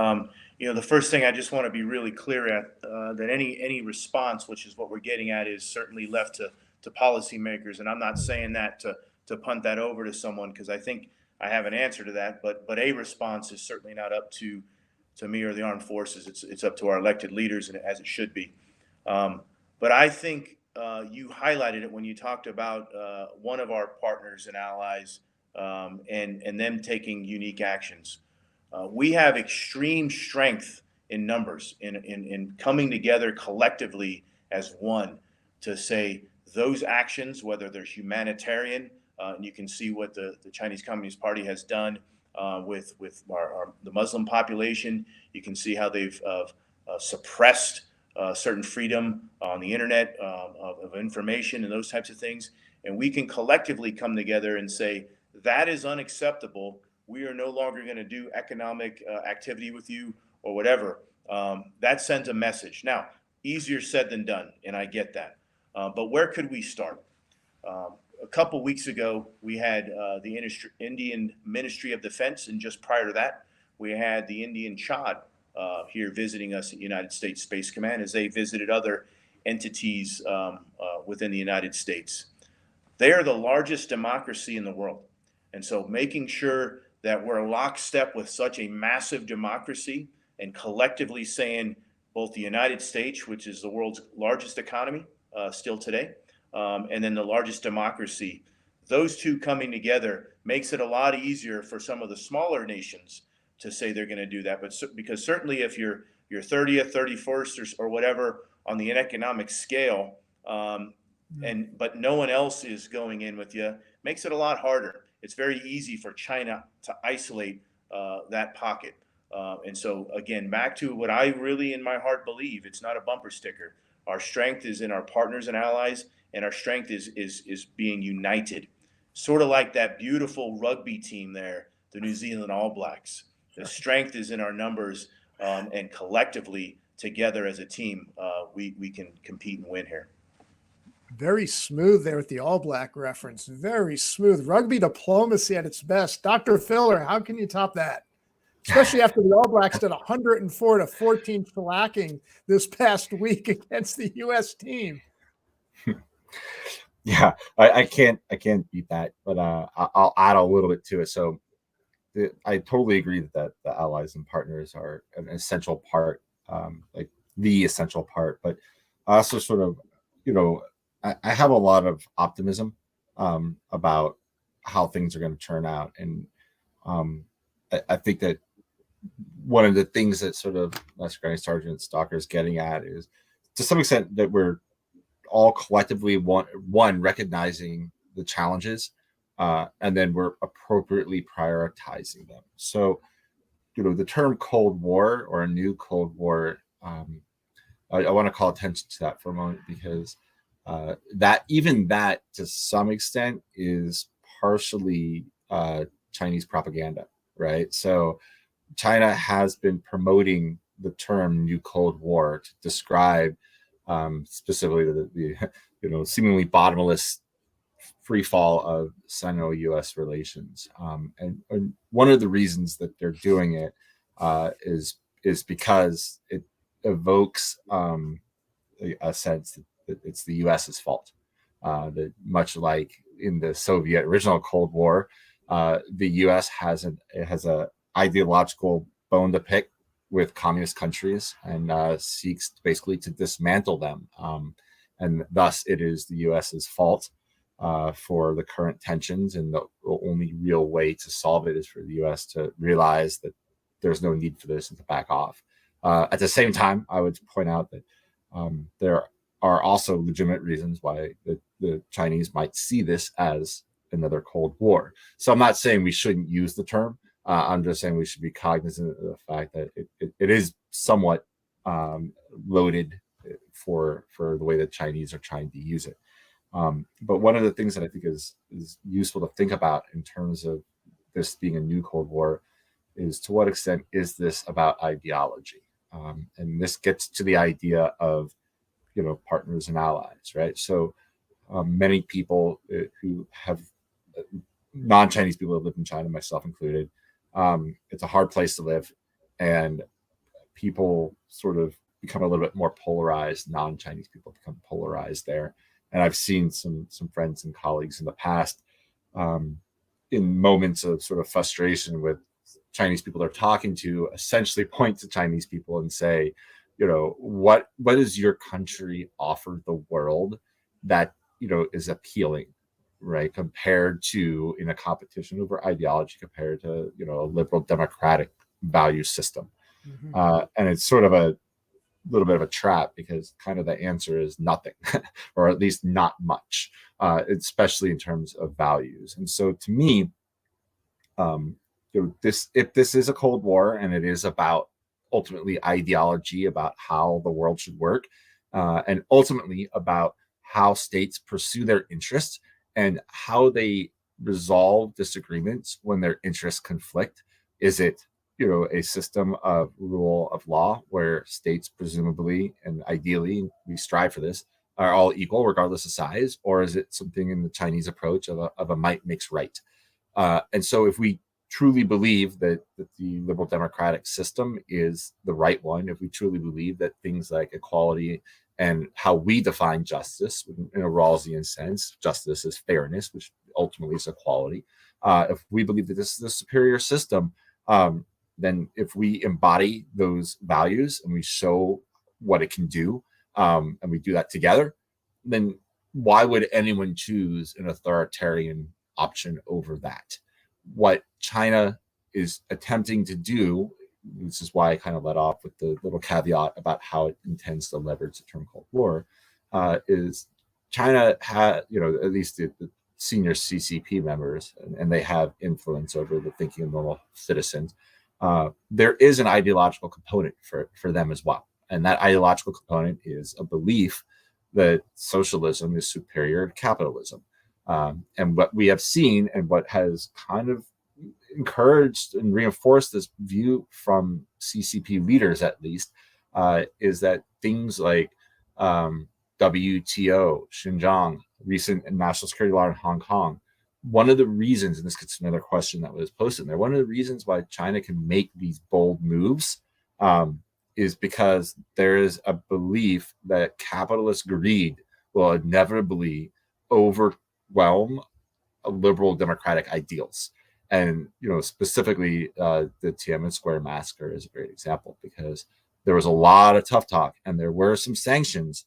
The first thing I just want to be really clear at that any response, which is what we're getting at, is certainly left to policymakers, and I'm not saying that to punt that over to someone, because I think I have an answer to that. But a response is certainly not up to me or the armed forces. It's up to our elected leaders, and as it should be. But I think you highlighted it when you talked about one of our partners and allies and them taking unique actions. We have extreme strength in numbers, in coming together collectively as one to say those actions, whether they're humanitarian, and you can see what the Chinese Communist Party has done with the Muslim population. You can see how they've suppressed certain freedom on the internet of information and those types of things. And we can collectively come together and say that is unacceptable. We are no longer going to do economic activity with you or whatever. That sends a message. Now, easier said than done, and I get that. But where could we start? A couple weeks ago, we had the Indian Ministry of Defense, and just prior to that, we had the Indian Chad here visiting us at United States Space Command as they visited other entities within the United States. They are the largest democracy in the world. And so making sure that we're lockstep with such a massive democracy and collectively saying both the United States, which is the world's largest economy still today, and then the largest democracy, those two coming together makes it a lot easier for some of the smaller nations to say they're going to do that. But because certainly if you're 30th, 31st or whatever on the economic scale, but no one else is going in with you, makes it a lot harder. It's very easy for China to isolate that pocket. And so, again, back to what I really in my heart believe, it's not a bumper sticker. Our strength is in our partners and allies, and our strength is being united. Sort of like that beautiful rugby team there, the New Zealand All Blacks. The strength is in our numbers, and collectively, together as a team, we can compete and win here. Very smooth there with the All Black reference. Very smooth. Rugby diplomacy at its best. Dr. Filler, how can you top that? Especially after the All Blacks did 104-14 shellacking this past week against the U.S. team. Yeah, I can't beat that, but I'll add a little bit to it. So I totally agree that the allies and partners are an essential part, like the essential part. But I also sort of, I have a lot of optimism about how things are going to turn out. And I think that one of the things that sort of Master Gunnery Sergeant Stalker is getting at is, to some extent, that we're all collectively one recognizing the challenges, and then we're appropriately prioritizing them. So, the term Cold War or a new Cold War, I want to call attention to that for a moment, because that to some extent is partially Chinese propaganda, right? So China has been promoting the term New Cold War to describe specifically the seemingly bottomless free fall of Sino-U.S. relations, and one of the reasons that they're doing it is because it evokes a sense that it's the U.S.'s fault. That much like in the Soviet original Cold War, the U.S. has a ideological bone to pick with communist countries and seeks basically to dismantle them, and thus it is the U.S.'s fault for the current tensions. And the only real way to solve it is for the U.S. to realize that there's no need for this and to back off. At the same time, I would point out that there are also legitimate reasons why the Chinese might see this as another Cold War. So I'm not saying we shouldn't use the term. I'm just saying we should be cognizant of the fact that it is somewhat loaded for the way that Chinese are trying to use it. But one of the things that I think is useful to think about in terms of this being a new Cold War is, to what extent is this about ideology? And this gets to the idea of, partners and allies, right? So many people who have non-Chinese people who live in China, myself included, it's a hard place to live, and people sort of become a little bit more polarized. Non-Chinese people become polarized there. And I've seen some friends and colleagues in the past, in moments of sort of frustration with Chinese people they're talking to, essentially point to Chinese people and say, what does your country offer the world that, is appealing, right? Compared to, in a competition over ideology, compared to, a liberal democratic value system. Mm-hmm. And it's sort of a little bit of a trap, because kind of the answer is nothing, or at least not much, especially in terms of values. And so to me, if this is a Cold War and it is about ultimately ideology about how the world should work, and ultimately about how states pursue their interests and how they resolve disagreements when their interests conflict. Is it, a system of rule of law where states presumably and ideally, we strive for this, are all equal regardless of size? Or is it something in the Chinese approach of a might makes right? And so if we truly believe that the liberal democratic system is the right one, if we truly believe that things like equality and how we define justice in a Rawlsian sense, justice is fairness, which ultimately is equality. If we believe that this is the superior system, then if we embody those values and we show what it can do, and we do that together, then why would anyone choose an authoritarian option over that? What China is attempting to do, this is why I kind of let off with the little caveat about how it intends to leverage the term Cold War, is China had, at least the senior CCP members, and they have influence over the thinking of normal citizens. There is an ideological component for them as well. And that ideological component is a belief that socialism is superior to capitalism. And what we have seen, and what has kind of encouraged and reinforced this view from CCP leaders, at least, is that things like WTO, Xinjiang, recent national security law in Hong Kong, one of the reasons, and this gets to another question that was posted in there, one of the reasons why China can make these bold moves is because there is a belief that capitalist greed will inevitably overwhelm liberal democratic ideals. And specifically, the Tiananmen Square massacre is a great example, because there was a lot of tough talk and there were some sanctions,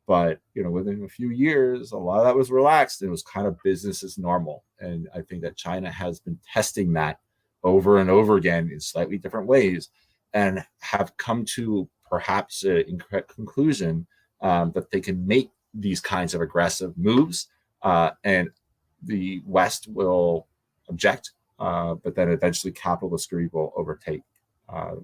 but within a few years, a lot of that was relaxed and it was kind of business as normal. And I think that China has been testing that over and over again in slightly different ways, and have come to perhaps an incorrect conclusion that they can make these kinds of aggressive moves, and the West will object, but then eventually capitalist greed will overtake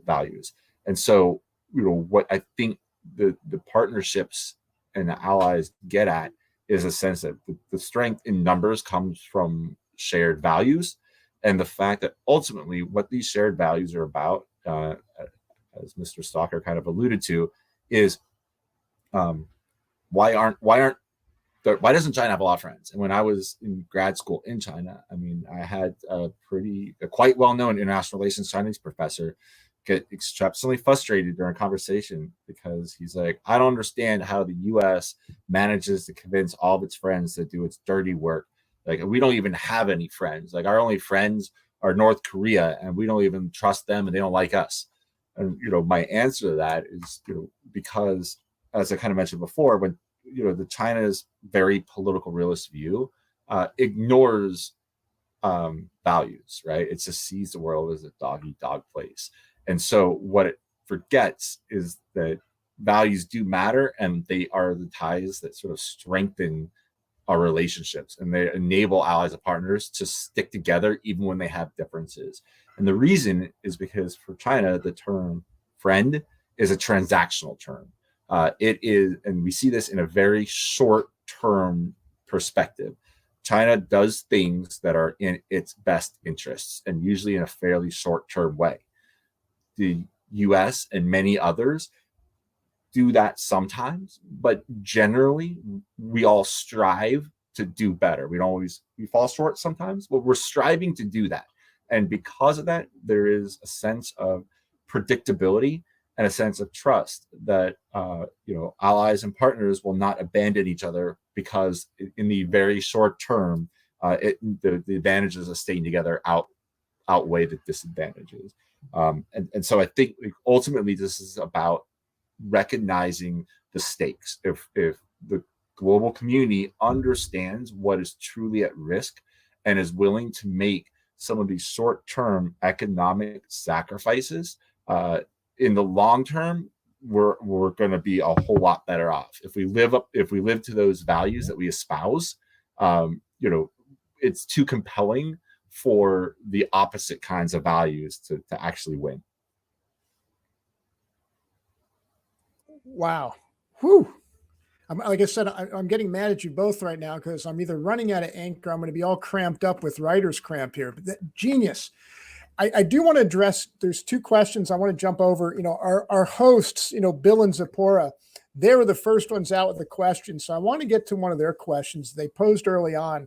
values. And so, what I think the partnerships and the allies get at is a sense that the strength in numbers comes from shared values, and the fact that ultimately what these shared values are about, as Mr. Stalker kind of alluded to, is why doesn't China have a lot of friends? And when I was in grad school in China, I mean, I had a quite well-known international relations Chinese professor get exceptionally frustrated during a conversation, because he's like, I don't understand how the U.S. manages to convince all of its friends to do its dirty work. Like, we don't even have any friends. Like, our only friends are North Korea, and we don't even trust them, and they don't like us. And my answer to that is, because, as I kind of mentioned before, when the China's very political realist view ignores values, right? It just sees the world as a dog-eat-dog place. And so what it forgets is that values do matter, and they are the ties that sort of strengthen our relationships, and they enable allies and partners to stick together even when they have differences. And the reason is because for China, the term friend is a transactional term. It is, and we see this in a very short-term perspective. China does things that are in its best interests, and usually in a fairly short-term way. The US and many others do that sometimes, but generally we all strive to do better. We fall short sometimes, but we're striving to do that. And because of that, there is a sense of predictability and a sense of trust that allies and partners will not abandon each other, because in the very short term, the advantages of staying together outweigh the disadvantages. And so I think ultimately this is about recognizing the stakes. If the global community understands what is truly at risk and is willing to make some of these short-term economic sacrifices, in the long term, we're going to be a whole lot better off. If we live to those values that we espouse, it's too compelling for the opposite kinds of values to actually win. Wow. Whew. Like I said, I'm getting mad at you both right now, because I'm either running out of ink or I'm going to be all cramped up with writer's cramp here. But genius. I do want to address, there's two questions I want to jump over. Our hosts, Bill and Zipporah, they were the first ones out with the question. So I want to get to one of their questions they posed early on.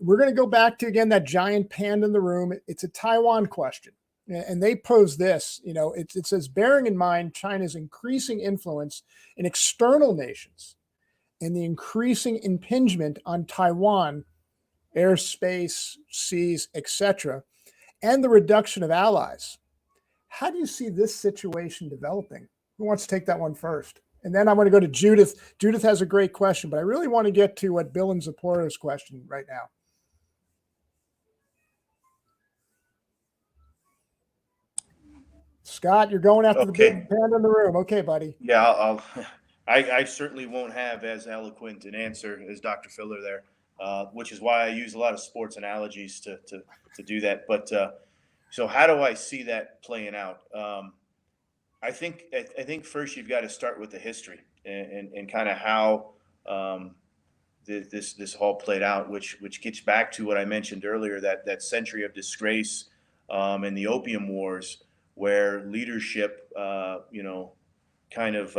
We're going to go back to, again, that giant panda in the room. It's a Taiwan question. And they pose this, it says, bearing in mind China's increasing influence in external nations and the increasing impingement on Taiwan, airspace, seas, etc., and the reduction of allies, how do you see this situation developing? Who wants to take that one first? And then I want to go to Judith. Judith has a great question, but I really want to get to what Bill and Zipporah's question right now. Scott, you're going after the big panda in the room. Okay, buddy. Yeah, I certainly won't have as eloquent an answer as Dr. Filler there, which is why I use a lot of sports analogies to do that. But so how do I see that playing out? I think first you've got to start with the history and kind of how this all played out, which gets back to what I mentioned earlier, that century of disgrace and the Opium Wars, where leadership, kind of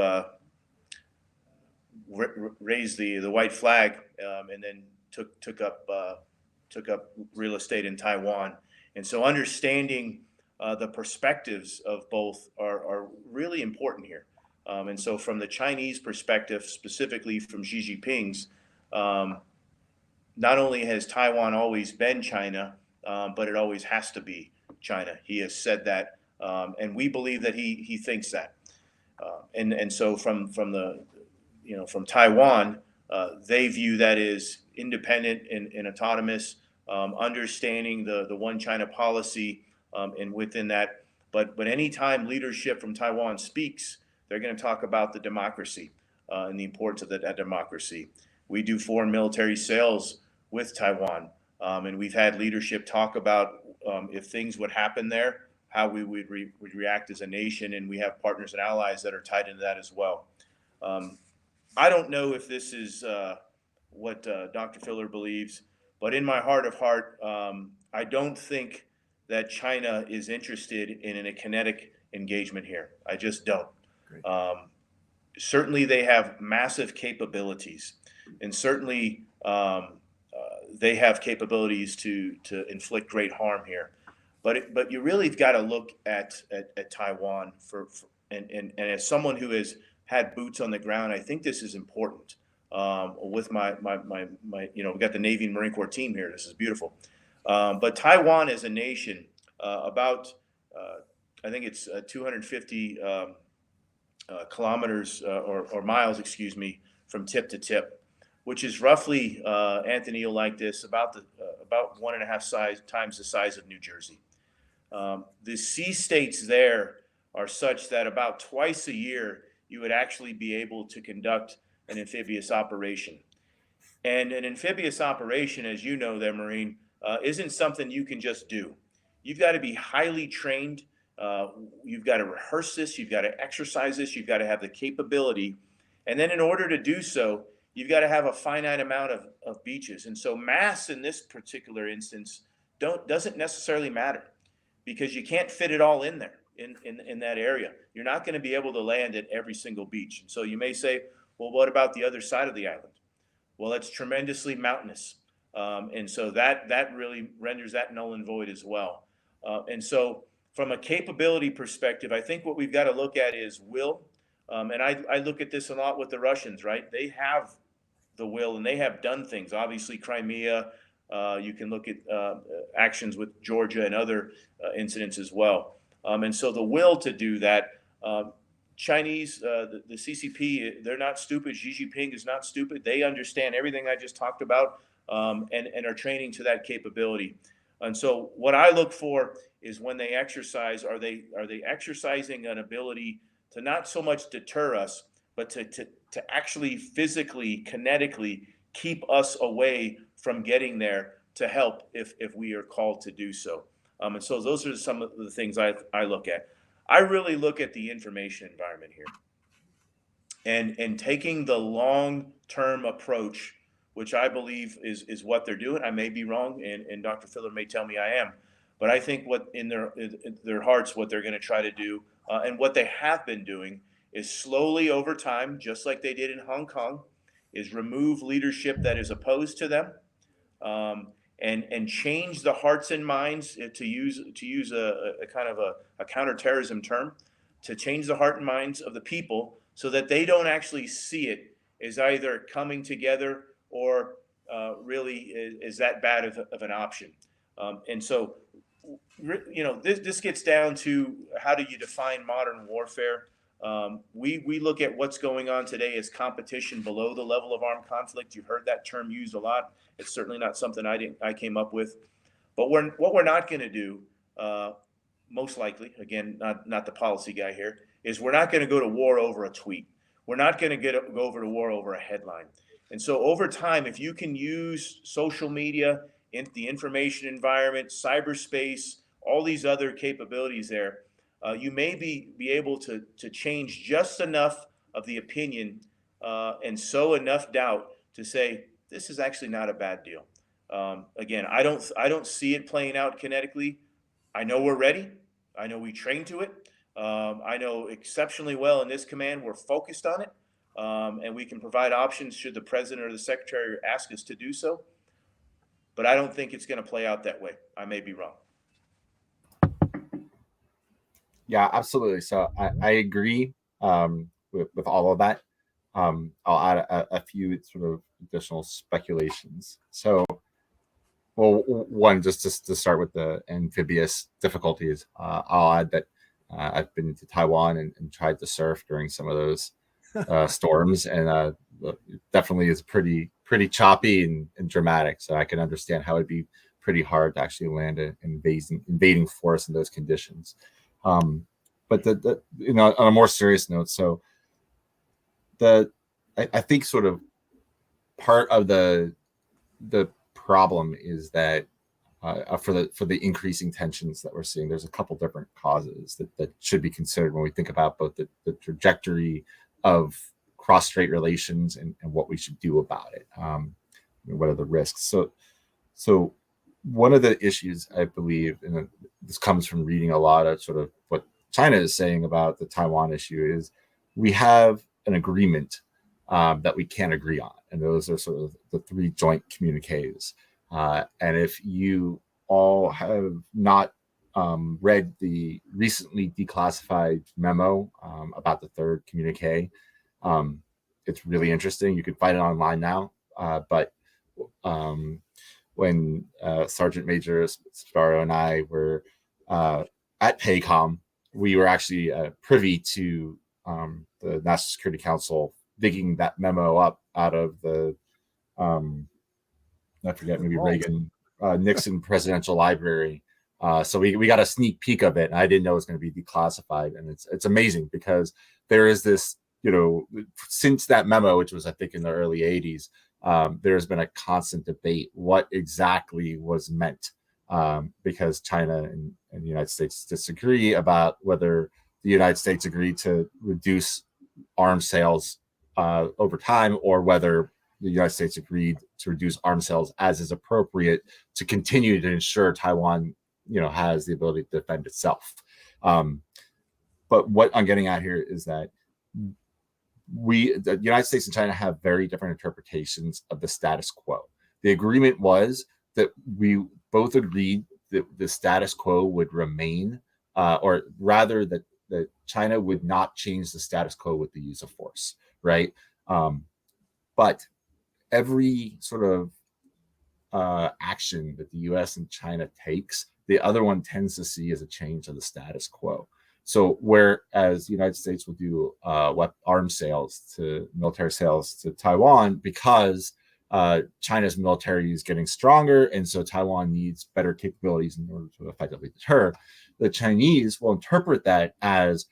raised the white flag and then took up real estate in Taiwan. And so understanding the perspectives of both are really important here. And so from the Chinese perspective, specifically from Xi Jinping's, not only has Taiwan always been China, but it always has to be China. He has said that, and we believe that he thinks that. And so from Taiwan, they view that as independent and autonomous, understanding the one China policy, and within that. But anytime leadership from Taiwan speaks, they're going to talk about the democracy and the importance of that democracy. We do foreign military sales with Taiwan, and we've had leadership talk about if things would happen there, how we would react as a nation, and we have partners and allies that are tied into that as well. I don't know if this is what Dr. Filler believes, but in my heart of heart, I don't think that China is interested in a kinetic engagement here. I just don't. Certainly, they have massive capabilities, and certainly they have capabilities to inflict great harm here. But you really got to look at Taiwan and as someone who has had boots on the ground, I think this is important. With my we got the Navy and Marine Corps team here. This is beautiful. But Taiwan as a nation, about I think it's 250 kilometers or miles, excuse me, from tip to tip, which is roughly, Anthony, you'll like this, about 1.5 times the size of New Jersey. The sea states there are such that about twice a year you would actually be able to conduct an amphibious operation. And an amphibious operation, as you know there, Marine, isn't something you can just do. You've got to be highly trained. You've got to rehearse this. You've got to exercise this. You've got to have the capability. And then in order to do so, you've got to have a finite amount of beaches. And so mass in this particular instance doesn't necessarily matter, because you can't fit it all in there in that area. You're not going to be able to land at every single beach. And so you may say, well, what about the other side of the island? Well, it's tremendously mountainous. And so that really renders that null and void as well. And so from a capability perspective, I think what we've got to look at is will. And I look at this a lot with the Russians, right? They have the will and they have done things. Obviously, Crimea, you can look at actions with Georgia and other incidents as well. And so the will to do that, Chinese, the CCP, they're not stupid. Xi Jinping is not stupid. They understand everything I just talked about, and are training to that capability. And so what I look for is when they exercise, are they exercising an ability to not so much deter us, but to actually physically, kinetically keep us away from getting there to help if we are called to do so. And so those are some of the things I look at. I really look at the information environment here, and taking the long-term approach, which I believe is what they're doing. I may be wrong, and Dr. Filler may tell me I am, but I think what in their hearts, what they're going to try to do, and what they have been doing, is slowly over time, just like they did in Hong Kong, is remove leadership that is opposed to them, and change the hearts and minds, to use a kind of a counterterrorism term, to change the heart and minds of the people so that they don't actually see it as either coming together or really is that bad of an option. And so, this gets down to how do you define modern warfare? We look at what's going on today as competition below the level of armed conflict. You've heard that term used a lot. It's certainly not something I came up with. But what we're not going to do, most likely, again, not the policy guy here, is we're not going to go to war over a tweet. We're not going to go over to war over a headline. And so over time, if you can use social media, in the information environment, cyberspace, all these other capabilities there, you may be able to change just enough of the opinion and sow enough doubt to say this is actually not a bad deal. Again, I don't see it playing out kinetically. I know we're ready. I know we train to it. I know exceptionally well in this command we're focused on it, and we can provide options should the president or the secretary ask us to do so. But I don't think it's going to play out that way. I may be wrong. Yeah, absolutely. So I agree with all of that. I'll add a few sort of additional speculations. So Well, one, just to start with the amphibious difficulties, I'll add that I've been to Taiwan and tried to surf during some of those storms, and definitely is pretty choppy and dramatic. So I can understand how it'd be pretty hard to actually land an invading force in those conditions. But the on a more serious note, so I think sort of part of the problem is that for the increasing tensions that we're seeing, there's a couple different causes that should be considered when we think about both the trajectory of cross-strait relations and what we should do about it. What are the risks? So one of the issues, I believe, and this comes from reading a lot of sort of what China is saying about the Taiwan issue, is we have an agreement that we can't agree on. And those are sort of the 3 joint communiques. And if you all have not read the recently declassified memo about the 3rd communique, it's really interesting. You can find it online now. But when Sergeant Major Sparrow and I were at PACOM, we were actually privy to the National Security Council digging that memo up out of the I forget, maybe Reagan Nixon Presidential Library. So we got a sneak peek of it, and I didn't know it was going to be declassified. And it's amazing because there is this, since that memo, which was I think in the early 80s, there's been a constant debate what exactly was meant, because China and the United States disagree about whether the United States agreed to reduce arms sales over time, or whether the United States agreed to reduce arms sales as is appropriate to continue to ensure Taiwan, has the ability to defend itself. But what I'm getting at here is that the United States and China have very different interpretations of the status quo. The agreement was that we both agreed that the status quo would remain, or rather that China would not change the status quo with the use of force, right? But every sort of action that the U.S. and China takes, the other one tends to see as a change of the status quo. So whereas the United States will do military sales to Taiwan because China's military is getting stronger, and so Taiwan needs better capabilities in order to effectively deter, the Chinese will interpret that as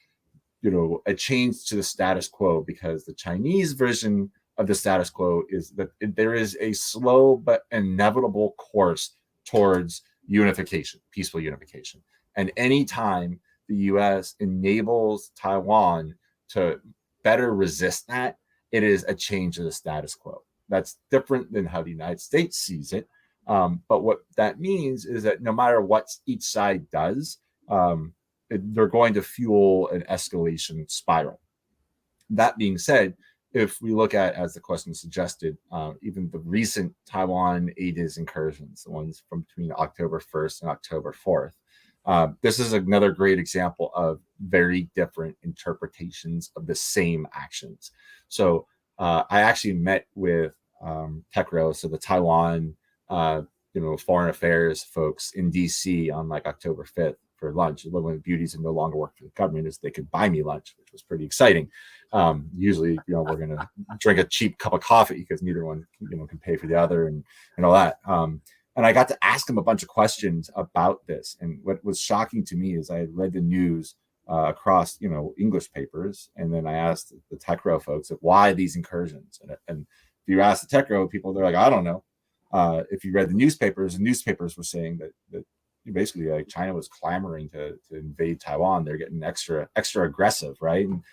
a change to the status quo, because the Chinese version of the status quo is that there is a slow but inevitable course towards unification, peaceful unification. And anytime the U.S. enables Taiwan to better resist that, it is a change of the status quo. That's different than how the United States sees it. But what that means is that no matter what each side does, they're going to fuel an escalation spiral. That being said, if we look at, as the question suggested, even the recent Taiwan ADIZ incursions, the ones from between October 1st and October 4th, this is another great example of very different interpretations of the same actions. So I actually met with TECRO, so the Taiwan foreign affairs folks in DC on like October 5th for lunch. One of the beauties of no longer work for the government is they could buy me lunch, which was pretty exciting. Usually, we're going to drink a cheap cup of coffee because neither one, can pay for the other and all that. And I got to ask them a bunch of questions about this. And what was shocking to me is I had read the news across, English papers. And then I asked the TECRO folks why these incursions. And if you ask the TECRO people, they're like, I don't know. If you read the newspapers were saying that basically like China was clamoring to invade Taiwan. They're getting extra aggressive, right? And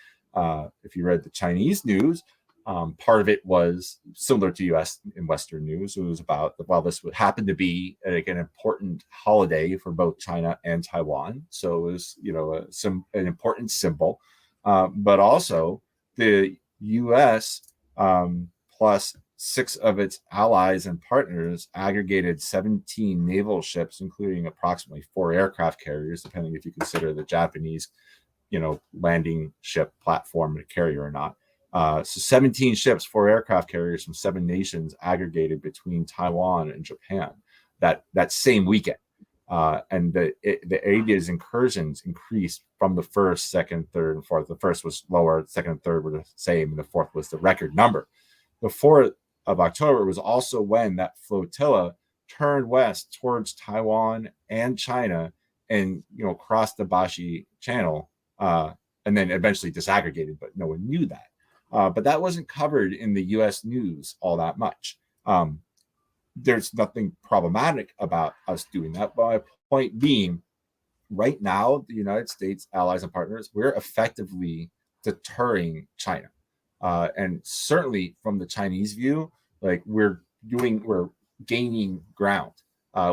if you read the Chinese news, part of it was similar to U.S. and Western news. It was about, well, this would happen to be like an important holiday for both China and Taiwan. So it was, an important symbol. But also the U.S. Plus 6 of its allies and partners aggregated 17 naval ships, including approximately 4 aircraft carriers, depending if you consider the Japanese, landing ship platform a carrier or not. So 17 ships, 4 aircraft carriers from 7 nations aggregated between Taiwan and Japan. that same weekend. And the Adia's incursions increased from the first, second, third, and fourth. The first was lower, second and third were the same, and the fourth was the record number. The 4th of October was also when that flotilla turned west towards Taiwan and China, and crossed the Bashi Channel, and then eventually disaggregated, but no one knew that. But that wasn't covered in the U.S. news all that much. There's nothing problematic about us doing that. But my point being, right now, the United States, allies, and partners, we're effectively deterring China. And certainly from the Chinese view, like we're gaining ground,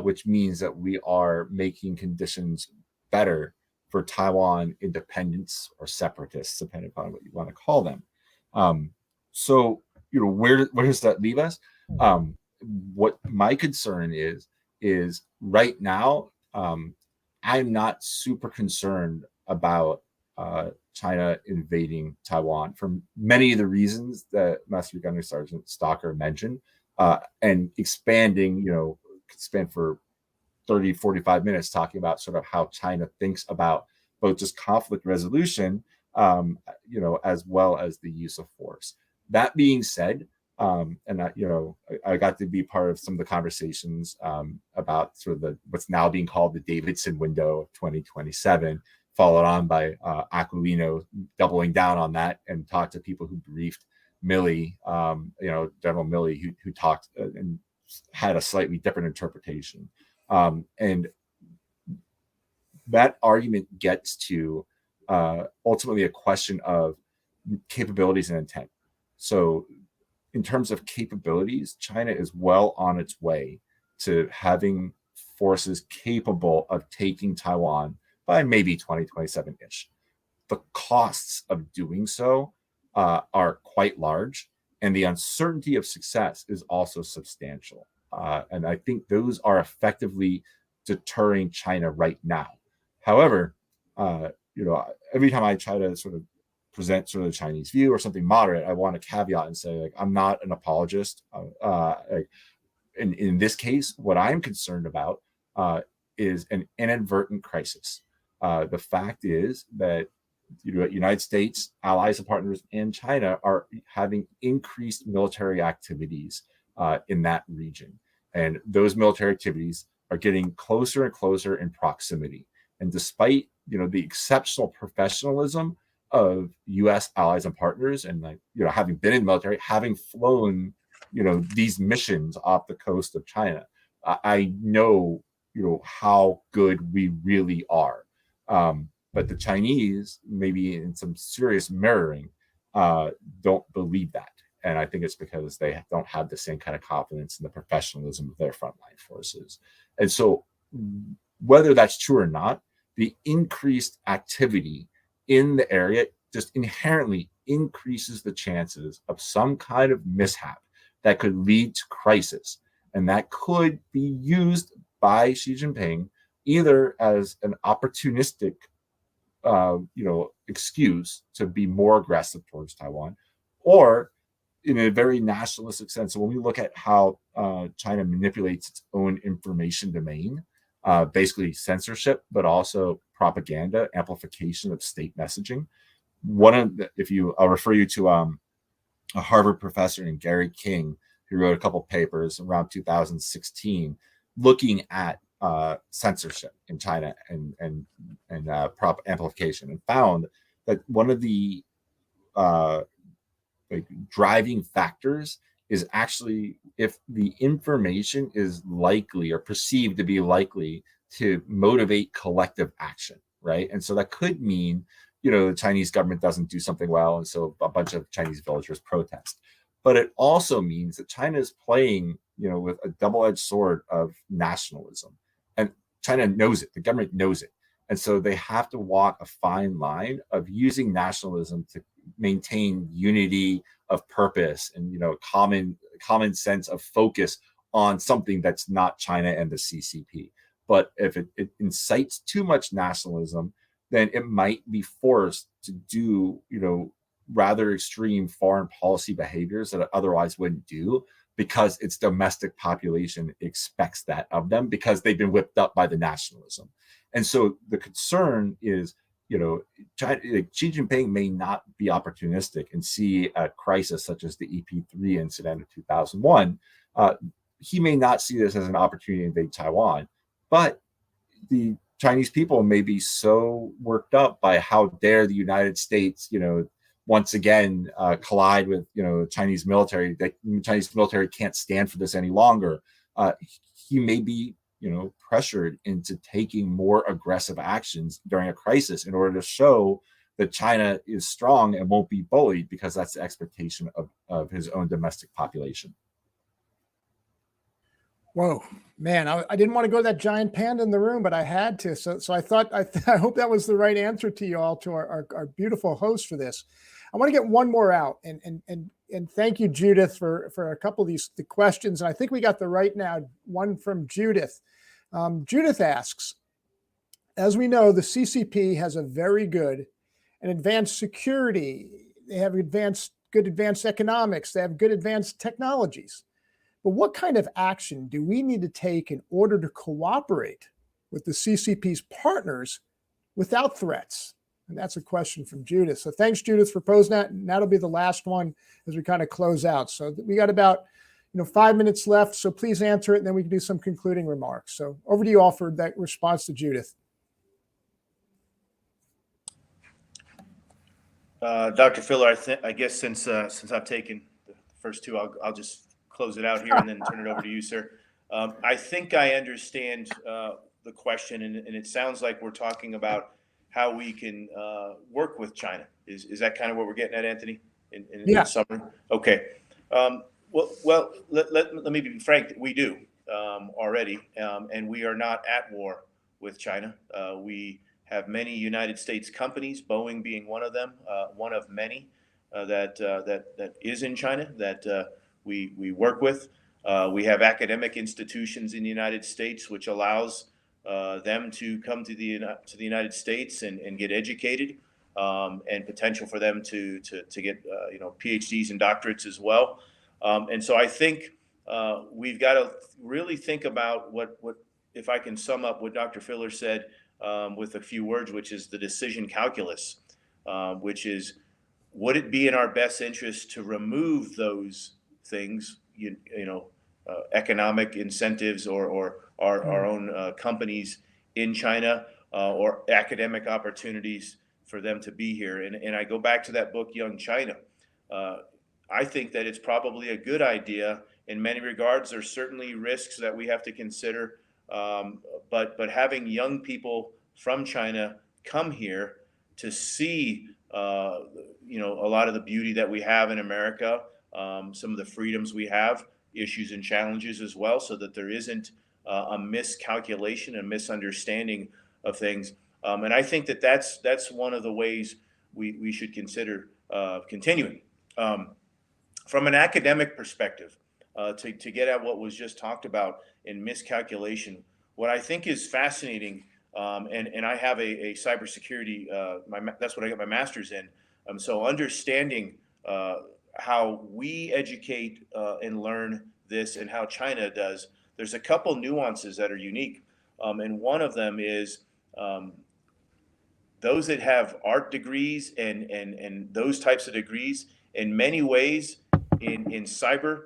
which means that we are making conditions better for Taiwan independence or separatists, depending upon what you want to call them. So, where does that leave us? What my concern is right now, I'm not super concerned about China invading Taiwan for many of the reasons that Master Gunnery Sergeant Stalker mentioned, and expand for 30, 45 minutes talking about sort of how China thinks about both just conflict resolution, as well as the use of force. That being said, and I got to be part of some of the conversations about sort of what's now being called the Davidson window of 2027, followed on by Aquilino doubling down on that, and talked to people who briefed Milley, General Milley, who talked and had a slightly different interpretation. And that argument gets to ultimately a question of capabilities and intent. So in terms of capabilities, China is well on its way to having forces capable of taking Taiwan by maybe 2027-ish. The costs of doing so are quite large, and the uncertainty of success is also substantial. And I think those are effectively deterring China right now. However, every time I try to sort of present sort of the Chinese view or something moderate, I want to caveat and say, like, I'm not an apologist. In this case, what I'm concerned about is an inadvertent crisis. The fact is that United States, allies and partners, and China are having increased military activities in that region. And those military activities are getting closer and closer in proximity. And despite, the exceptional professionalism of U.S. allies and partners, and having been in the military, having flown, these missions off the coast of China, I know, how good we really are. But the Chinese, maybe in some serious mirroring, don't believe that. And I think it's because they don't have the same kind of confidence in the professionalism of their frontline forces. And so whether that's true or not, the increased activity in the area just inherently increases the chances of some kind of mishap that could lead to crisis. And that could be used by Xi Jinping either as an opportunistic excuse to be more aggressive towards Taiwan, or in a very nationalistic sense. So when we look at how China manipulates its own information domain, basically censorship, but also propaganda, amplification of state messaging. I'll refer you to a Harvard professor named Gary King, who wrote a couple papers around 2016 looking at censorship in China and prop amplification, and found that one of the driving factors is actually if the information is likely or perceived to be likely to motivate collective action, right? And so that could mean, the Chinese government doesn't do something well, and so a bunch of Chinese villagers protest. But it also means that China is playing, with a double-edged sword of nationalism. And China knows it, the government knows it. And so they have to walk a fine line of using nationalism to maintain unity of purpose and, common sense of focus on something that's not China and the CCP. But if it incites too much nationalism, then it might be forced to do, rather extreme foreign policy behaviors that it otherwise wouldn't do, because its domestic population expects that of them, because they've been whipped up by the nationalism. And so the concern is, China, Xi Jinping may not be opportunistic and see a crisis such as the EP3 incident of 2001. He may not see this as an opportunity to invade Taiwan, but the Chinese people may be so worked up by how dare the United States, once again collide with, the Chinese military, that the Chinese military can't stand for this any longer. He may be, pressured into taking more aggressive actions during a crisis in order to show that China is strong and won't be bullied, because that's the expectation of his own domestic population. Whoa, man! I didn't want to go to that giant panda in the room, but I had to. So I thought I hope that was the right answer to you all, to our beautiful host for this. I want to get one more out, and thank you, Judith, for a couple of the questions. And I think we got the right one from Judith. Judith asks, as we know, the CCP has a very good and advanced security. They have good advanced economics. They have good advanced technologies. But what kind of action do we need to take in order to cooperate with the CCP's partners without threats? And that's a question from Judith. So thanks, Judith, for posing that. And that'll be the last one as we kind of close out. So we got about 5 minutes left. So please answer it, and then we can do some concluding remarks. So over to you all for that response to Judith. Dr. Filler, I guess since I've taken the first two, I'll just close it out here and then turn it over to you, sir. I think I understand the question, and it sounds like we're talking about how we can work with China. Is that kind of what we're getting at, Anthony? In summary? Okay. Well, let me be frank. We do already, and we are not at war with China. We have many United States companies, Boeing being one of them, one of many that is in China that we work with. We have academic institutions in the United States, which allows them to come to the United States and get educated, and potential for them to get PhDs and doctorates as well. And so I think we've got to really think about what if I can sum up what Dr. Filler said with a few words, which is the decision calculus, which is, would it be in our best interest to remove those things, economic incentives or our own companies in China, or academic opportunities for them to be here? And I go back to that book, Young China. I think that it's probably a good idea in many regards. There's certainly risks that we have to consider, but having young people from China come here to see, a lot of the beauty that we have in America, some of the freedoms we have, issues and challenges as well, so that there isn't a miscalculation and misunderstanding of things. And I think that's one of the ways we should consider continuing. From an academic perspective, to get at what was just talked about in miscalculation, what I think is fascinating, and I have a cybersecurity, that's what I got my master's in. So understanding how we educate and learn this and how China does, there's a couple nuances that are unique. And one of them is those that have art degrees and those types of degrees, in many ways in cyber,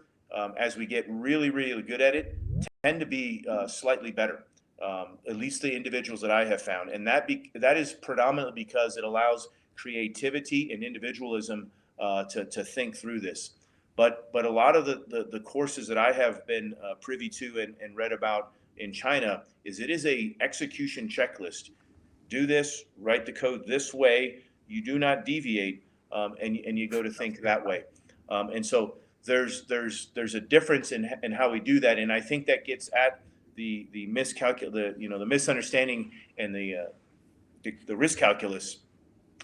as we get really, really good at it, tend to be slightly better, at least the individuals that I have found. And that is predominantly because it allows creativity and individualism to think through this. But a lot of the courses that I have been privy to and read about in China is it is a execution checklist. Do this, write the code this way, you do not deviate, and you go to think that way. And so there's a difference in how we do that, and I think that gets at the misunderstanding and the risk calculus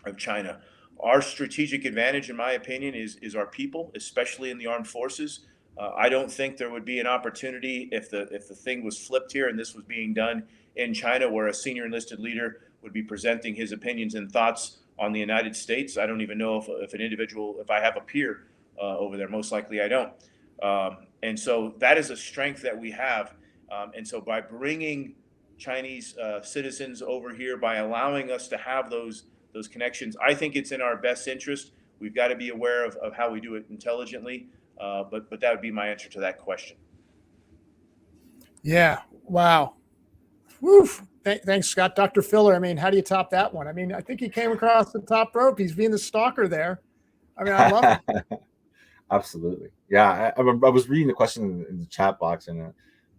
of China. Our strategic advantage, in my opinion, is our people, especially in the armed forces. I don't think there would be an opportunity if the thing was flipped here and this was being done in China, where a senior enlisted leader would be presenting his opinions and thoughts on the United States. I don't even know if an individual, if I have a peer over there. Most likely I don't. And so that is a strength that we have. And so by bringing Chinese citizens over here, by allowing us to have those connections, I think it's in our best interest. We've got to be aware of how we do it intelligently. But that would be my answer to that question. Yeah. Wow. Woo. Thanks, Scott. Dr. Filler, I mean, how do you top that one? I mean, I think he came across the top rope. He's being the stalker there. I mean, I love it. Absolutely. Yeah. I was reading the question in the chat box, and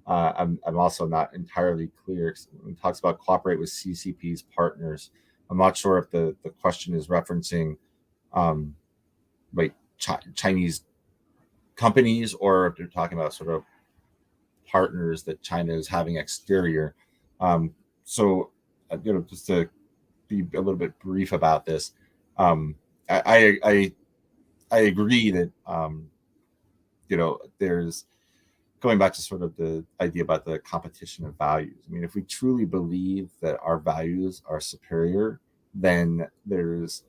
I'm also not entirely clear. It talks about cooperate with CCP's partners. I'm not sure if the question is referencing like Chinese companies, or if they're talking about sort of partners that China is having exterior. So, just to be a little bit brief about this, I agree that there's going back to sort of the idea about the competition of values. I mean, if we truly believe that our values are superior, then there is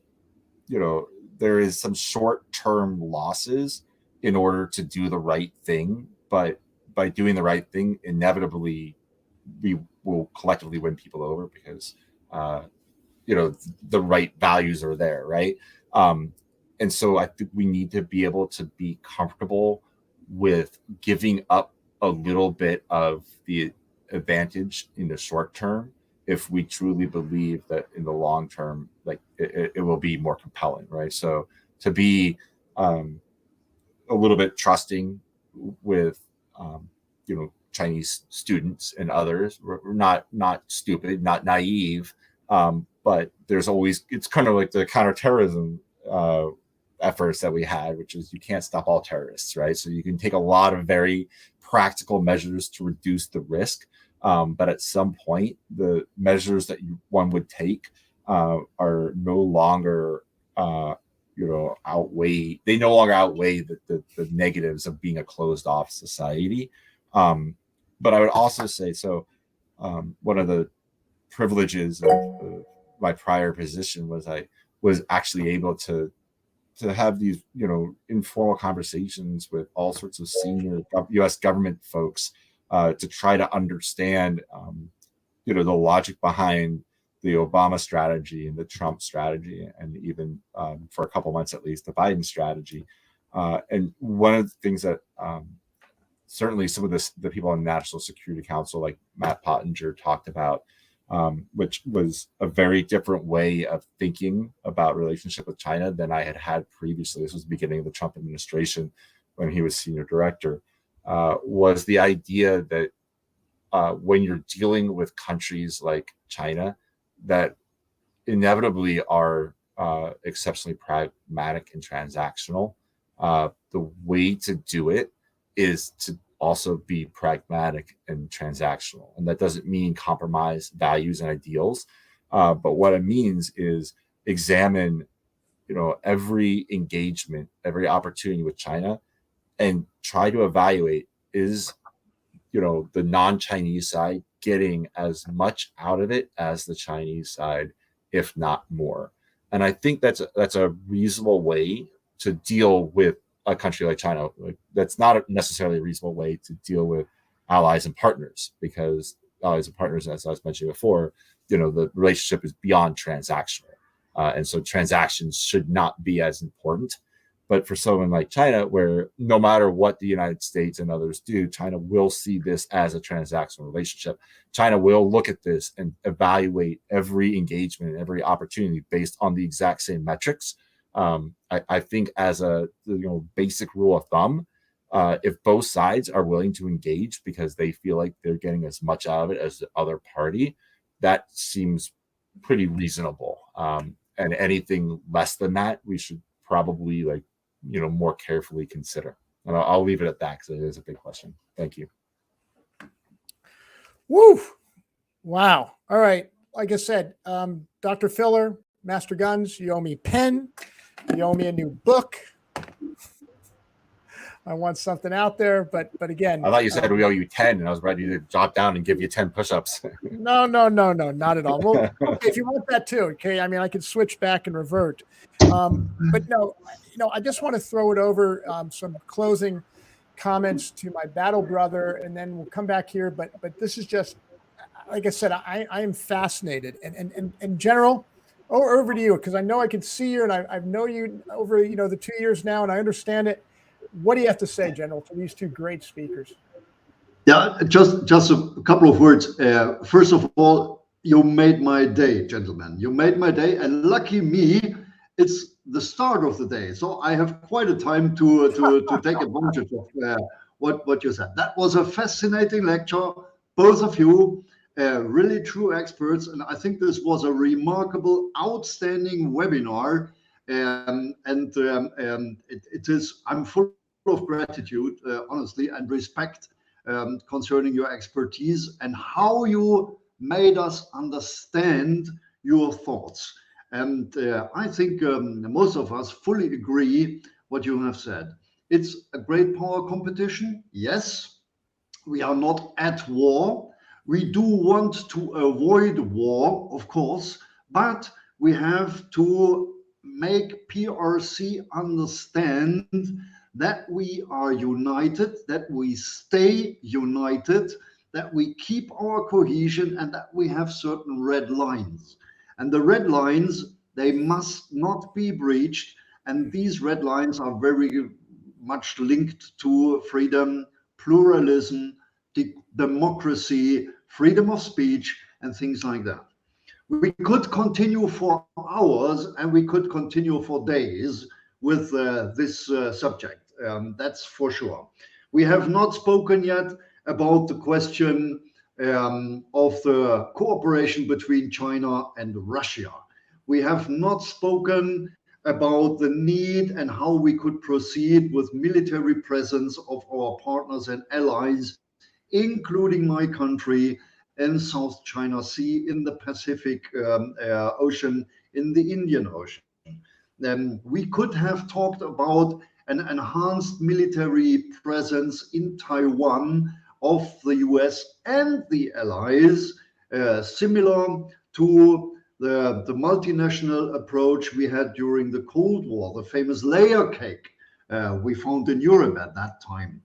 some short-term losses in order to do the right thing. But by doing the right thing, inevitably we will collectively win people over because the right values are there, right? And so I think we need to be able to be comfortable with giving up a little bit of the advantage in the short term if we truly believe that in the long term, like it will be more compelling, right? So to be a little bit trusting with Chinese students and others, we're not stupid, not naive, but it's kind of like the counterterrorism efforts that we had, which is you can't stop all terrorists, right? So you can take a lot of very practical measures to reduce the risk, but at some point the measures that one would take are no longer outweigh the negatives of being a closed off society. But I would also say, one of the privileges of my prior position was I was actually able to have these informal conversations with all sorts of senior U.S. government folks to try to understand the logic behind the Obama strategy and the Trump strategy, and even for a couple months at least the Biden strategy. And one of the things that certainly some of the people on the National Security Council, like Matt Pottinger, talked about, which was a very different way of thinking about relationship with China than I had previously. This was the beginning of the Trump administration when he was senior director, was the idea that when you're dealing with countries like China that inevitably are exceptionally pragmatic and transactional, the way to do it is to also be pragmatic and transactional. And that doesn't mean compromise values and ideals. But what it means is examine, every engagement, every opportunity with China, and try to evaluate, is, the non-Chinese side getting as much out of it as the Chinese side, if not more. And I think that's a reasonable way to deal with a country like China. Like, that's not necessarily a reasonable way to deal with allies and partners, because allies and partners, as I was mentioning before, the relationship is beyond transactional. And so transactions should not be as important. But for someone like China, where no matter what the United States and others do, China will see this as a transactional relationship. China will look at this and evaluate every engagement, every opportunity based on the exact same metrics. I think as a basic rule of thumb, if both sides are willing to engage because they feel like they're getting as much out of it as the other party, that seems pretty reasonable. And anything less than that, we should probably more carefully consider. And I'll leave it at that because it is a big question. Thank you. Woo! Wow. All right. Like I said, Dr. Filler, Master Guns, you owe me a pen. You owe me a new book. I want something out there, but again, I thought you said we owe you 10, and I was ready to jot down and give you 10 push-ups. No, not at all. Well, okay, if you want that too, okay. I mean, I can switch back and revert, but no, I just want to throw it over some closing comments to my battle brother, and then we'll come back here. But this is just, like I said, I am fascinated. And General, over to you, because I know I can see you, and I know you over the 2 years now, and I understand it. What do you have to say, General, to these two great speakers? Yeah, just a couple of words. First of all, you made my day, gentlemen. You made my day, and lucky me, it's the start of the day, so I have quite a time to take advantage of what you said. That was a fascinating lecture, both of you, really true experts, and I think this was a remarkable, outstanding webinar. It is. I'm full of gratitude, honestly, and respect concerning your expertise and how you made us understand your thoughts. And I think most of us fully agree what you have said. It's a great power competition. Yes, we are not at war. We do want to avoid war, of course, but we have to make PRC understand that we are united, that we stay united, that we keep our cohesion, and that we have certain red lines. And the red lines, they must not be breached. And these red lines are very much linked to freedom, pluralism, democracy, freedom of speech, and things like that. We could continue for hours and we could continue for days with this subject. That's for sure. We have not spoken yet about the question of the cooperation between China and Russia. We have not spoken about the need and how we could proceed with military presence of our partners and allies, including my country in South China Sea, in the Pacific Ocean, in the Indian Ocean. We could have talked about an enhanced military presence in Taiwan of the US and the allies, similar to the multinational approach we had during the Cold War, the famous layer cake we found in Europe at that time.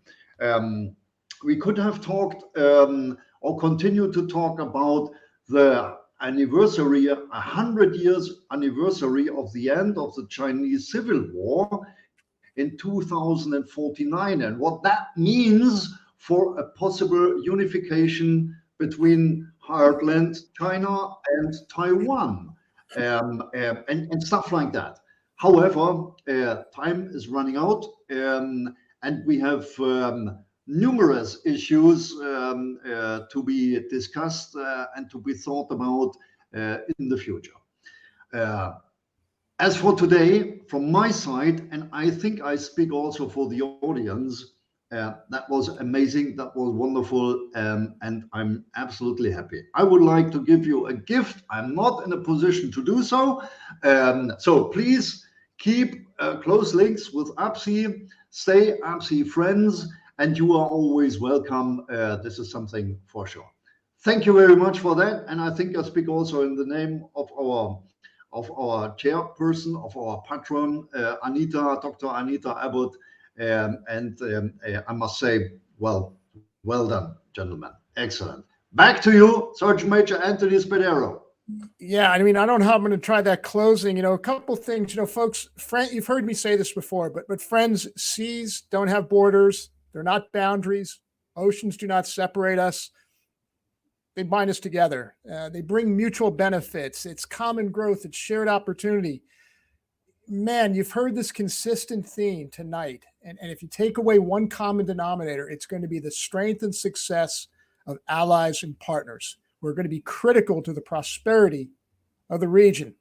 We could have talked or continue to talk about the anniversary, 100 years anniversary of the end of the Chinese Civil War in 2049, and what that means for a possible unification between heartland China and Taiwan, and stuff like that. However, time is running out, and we have numerous issues to be discussed and to be thought about in the future. As for today, from my side, and I think I speak also for the audience, that was amazing, that was wonderful, and I'm absolutely happy. I would like to give you a gift. I'm not in a position to do so. So please keep close links with APSI, stay APSI friends, and you are always welcome. This is something for sure. Thank you very much for that. And I think I speak also in the name of our chairperson, of our patron, Anita, Dr. Anita Abbott. I must say, well done, gentlemen. Excellent. Back to you, Sergeant Major Anthony Spadero. Yeah, I mean, I don't know how I'm going to try that closing. A couple things, folks, you've heard me say this before, but friends, seas don't have borders. They're not boundaries. Oceans do not separate us. They bind us together. They bring mutual benefits. It's common growth. It's shared opportunity. Man, you've heard this consistent theme tonight. And if you take away one common denominator, it's going to be the strength and success of allies and partners who are going to be critical to the prosperity of the region.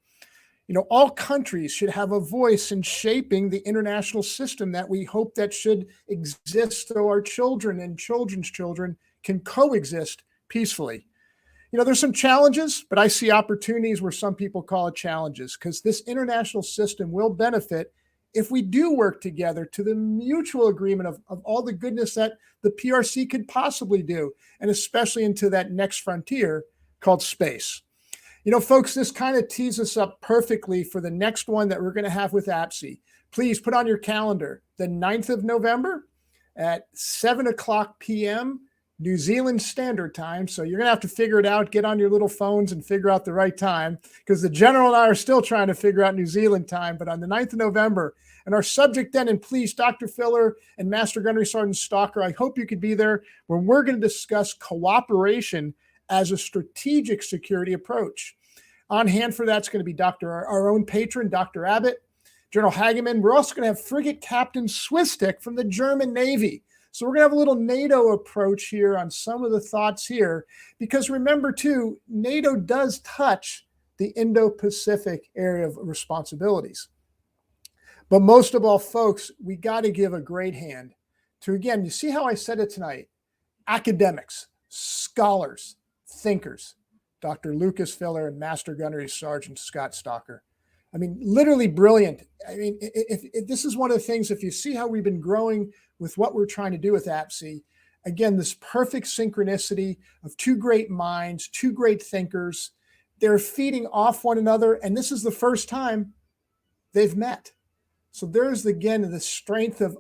All countries should have a voice in shaping the international system that we hope that should exist so our children and children's children can coexist peacefully. There's some challenges, but I see opportunities where some people call it challenges, because this international system will benefit if we do work together to the mutual agreement of all the goodness that the PRC could possibly do, and especially into that next frontier called space. Folks, this kind of tees us up perfectly for the next one that we're going to have with APSI. Please put on your calendar the 9th of November. at 7:00 p.m. New Zealand Standard Time. So you're going to have to figure it out, get on your little phones and figure out the right time, because the general and I are still trying to figure out New Zealand time, but on the 9th of November. And our subject then, and please, Dr. Filler and Master Gunnery Sergeant Stalker, I hope you could be there, when we're going to discuss cooperation as a strategic security approach. On hand for that's going to be our own patron, Dr. Abbott, General Hageman. We're also going to have Frigate Captain Swistik from the German Navy. So we're going to have a little NATO approach here on some of the thoughts here, because remember too, NATO does touch the Indo-Pacific area of responsibilities. But most of all, folks, we got to give a great hand to, again, you see how I said it tonight, academics, scholars, thinkers, Dr. Lukas Filler and Master Gunnery Sergeant Scott Stalker. I mean, literally brilliant. I mean, if this is one of the things, if you see how we've been growing with what we're trying to do with APSI, again, this perfect synchronicity of two great minds, two great thinkers, they're feeding off one another, and this is the first time they've met. So there's, again, the strength of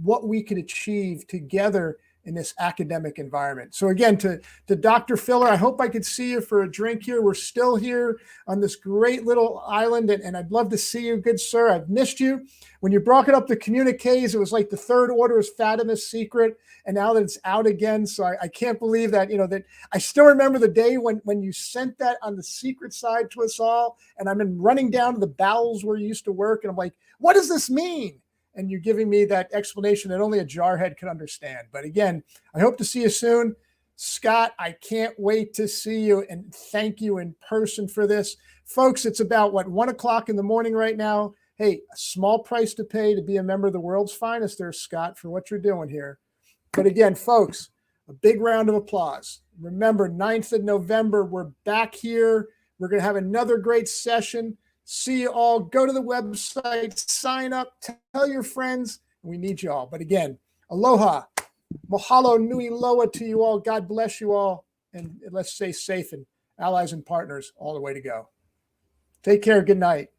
what we could achieve together in this academic environment. So again, to Dr. Filler, I hope I could see you for a drink here. We're still here on this great little island, and I'd love to see you, good sir. I've missed you. When you brought up the communiques, it was like the third order is Fatima's secret, and now that it's out again, so I can't believe that, that I still remember the day when you sent that on the secret side to us all, and I've been running down to the bowels where you used to work, and I'm like, what does this mean? And you're giving me that explanation that only a jarhead can understand. But again, I hope to see you soon. Scott, I can't wait to see you, and thank you in person for this. Folks, it's about, 1 o'clock in the morning right now. Hey, a small price to pay to be a member of the world's finest there, Scott, for what you're doing here. But again, folks, a big round of applause. Remember, 9th of November, we're back here. We're going to have another great session. See you all. Go to the website, sign up, tell your friends. We need you all. But again, aloha, mahalo nui loa to you all. God bless you all. And let's stay safe, and allies and partners all the way to go. Take care. Good night.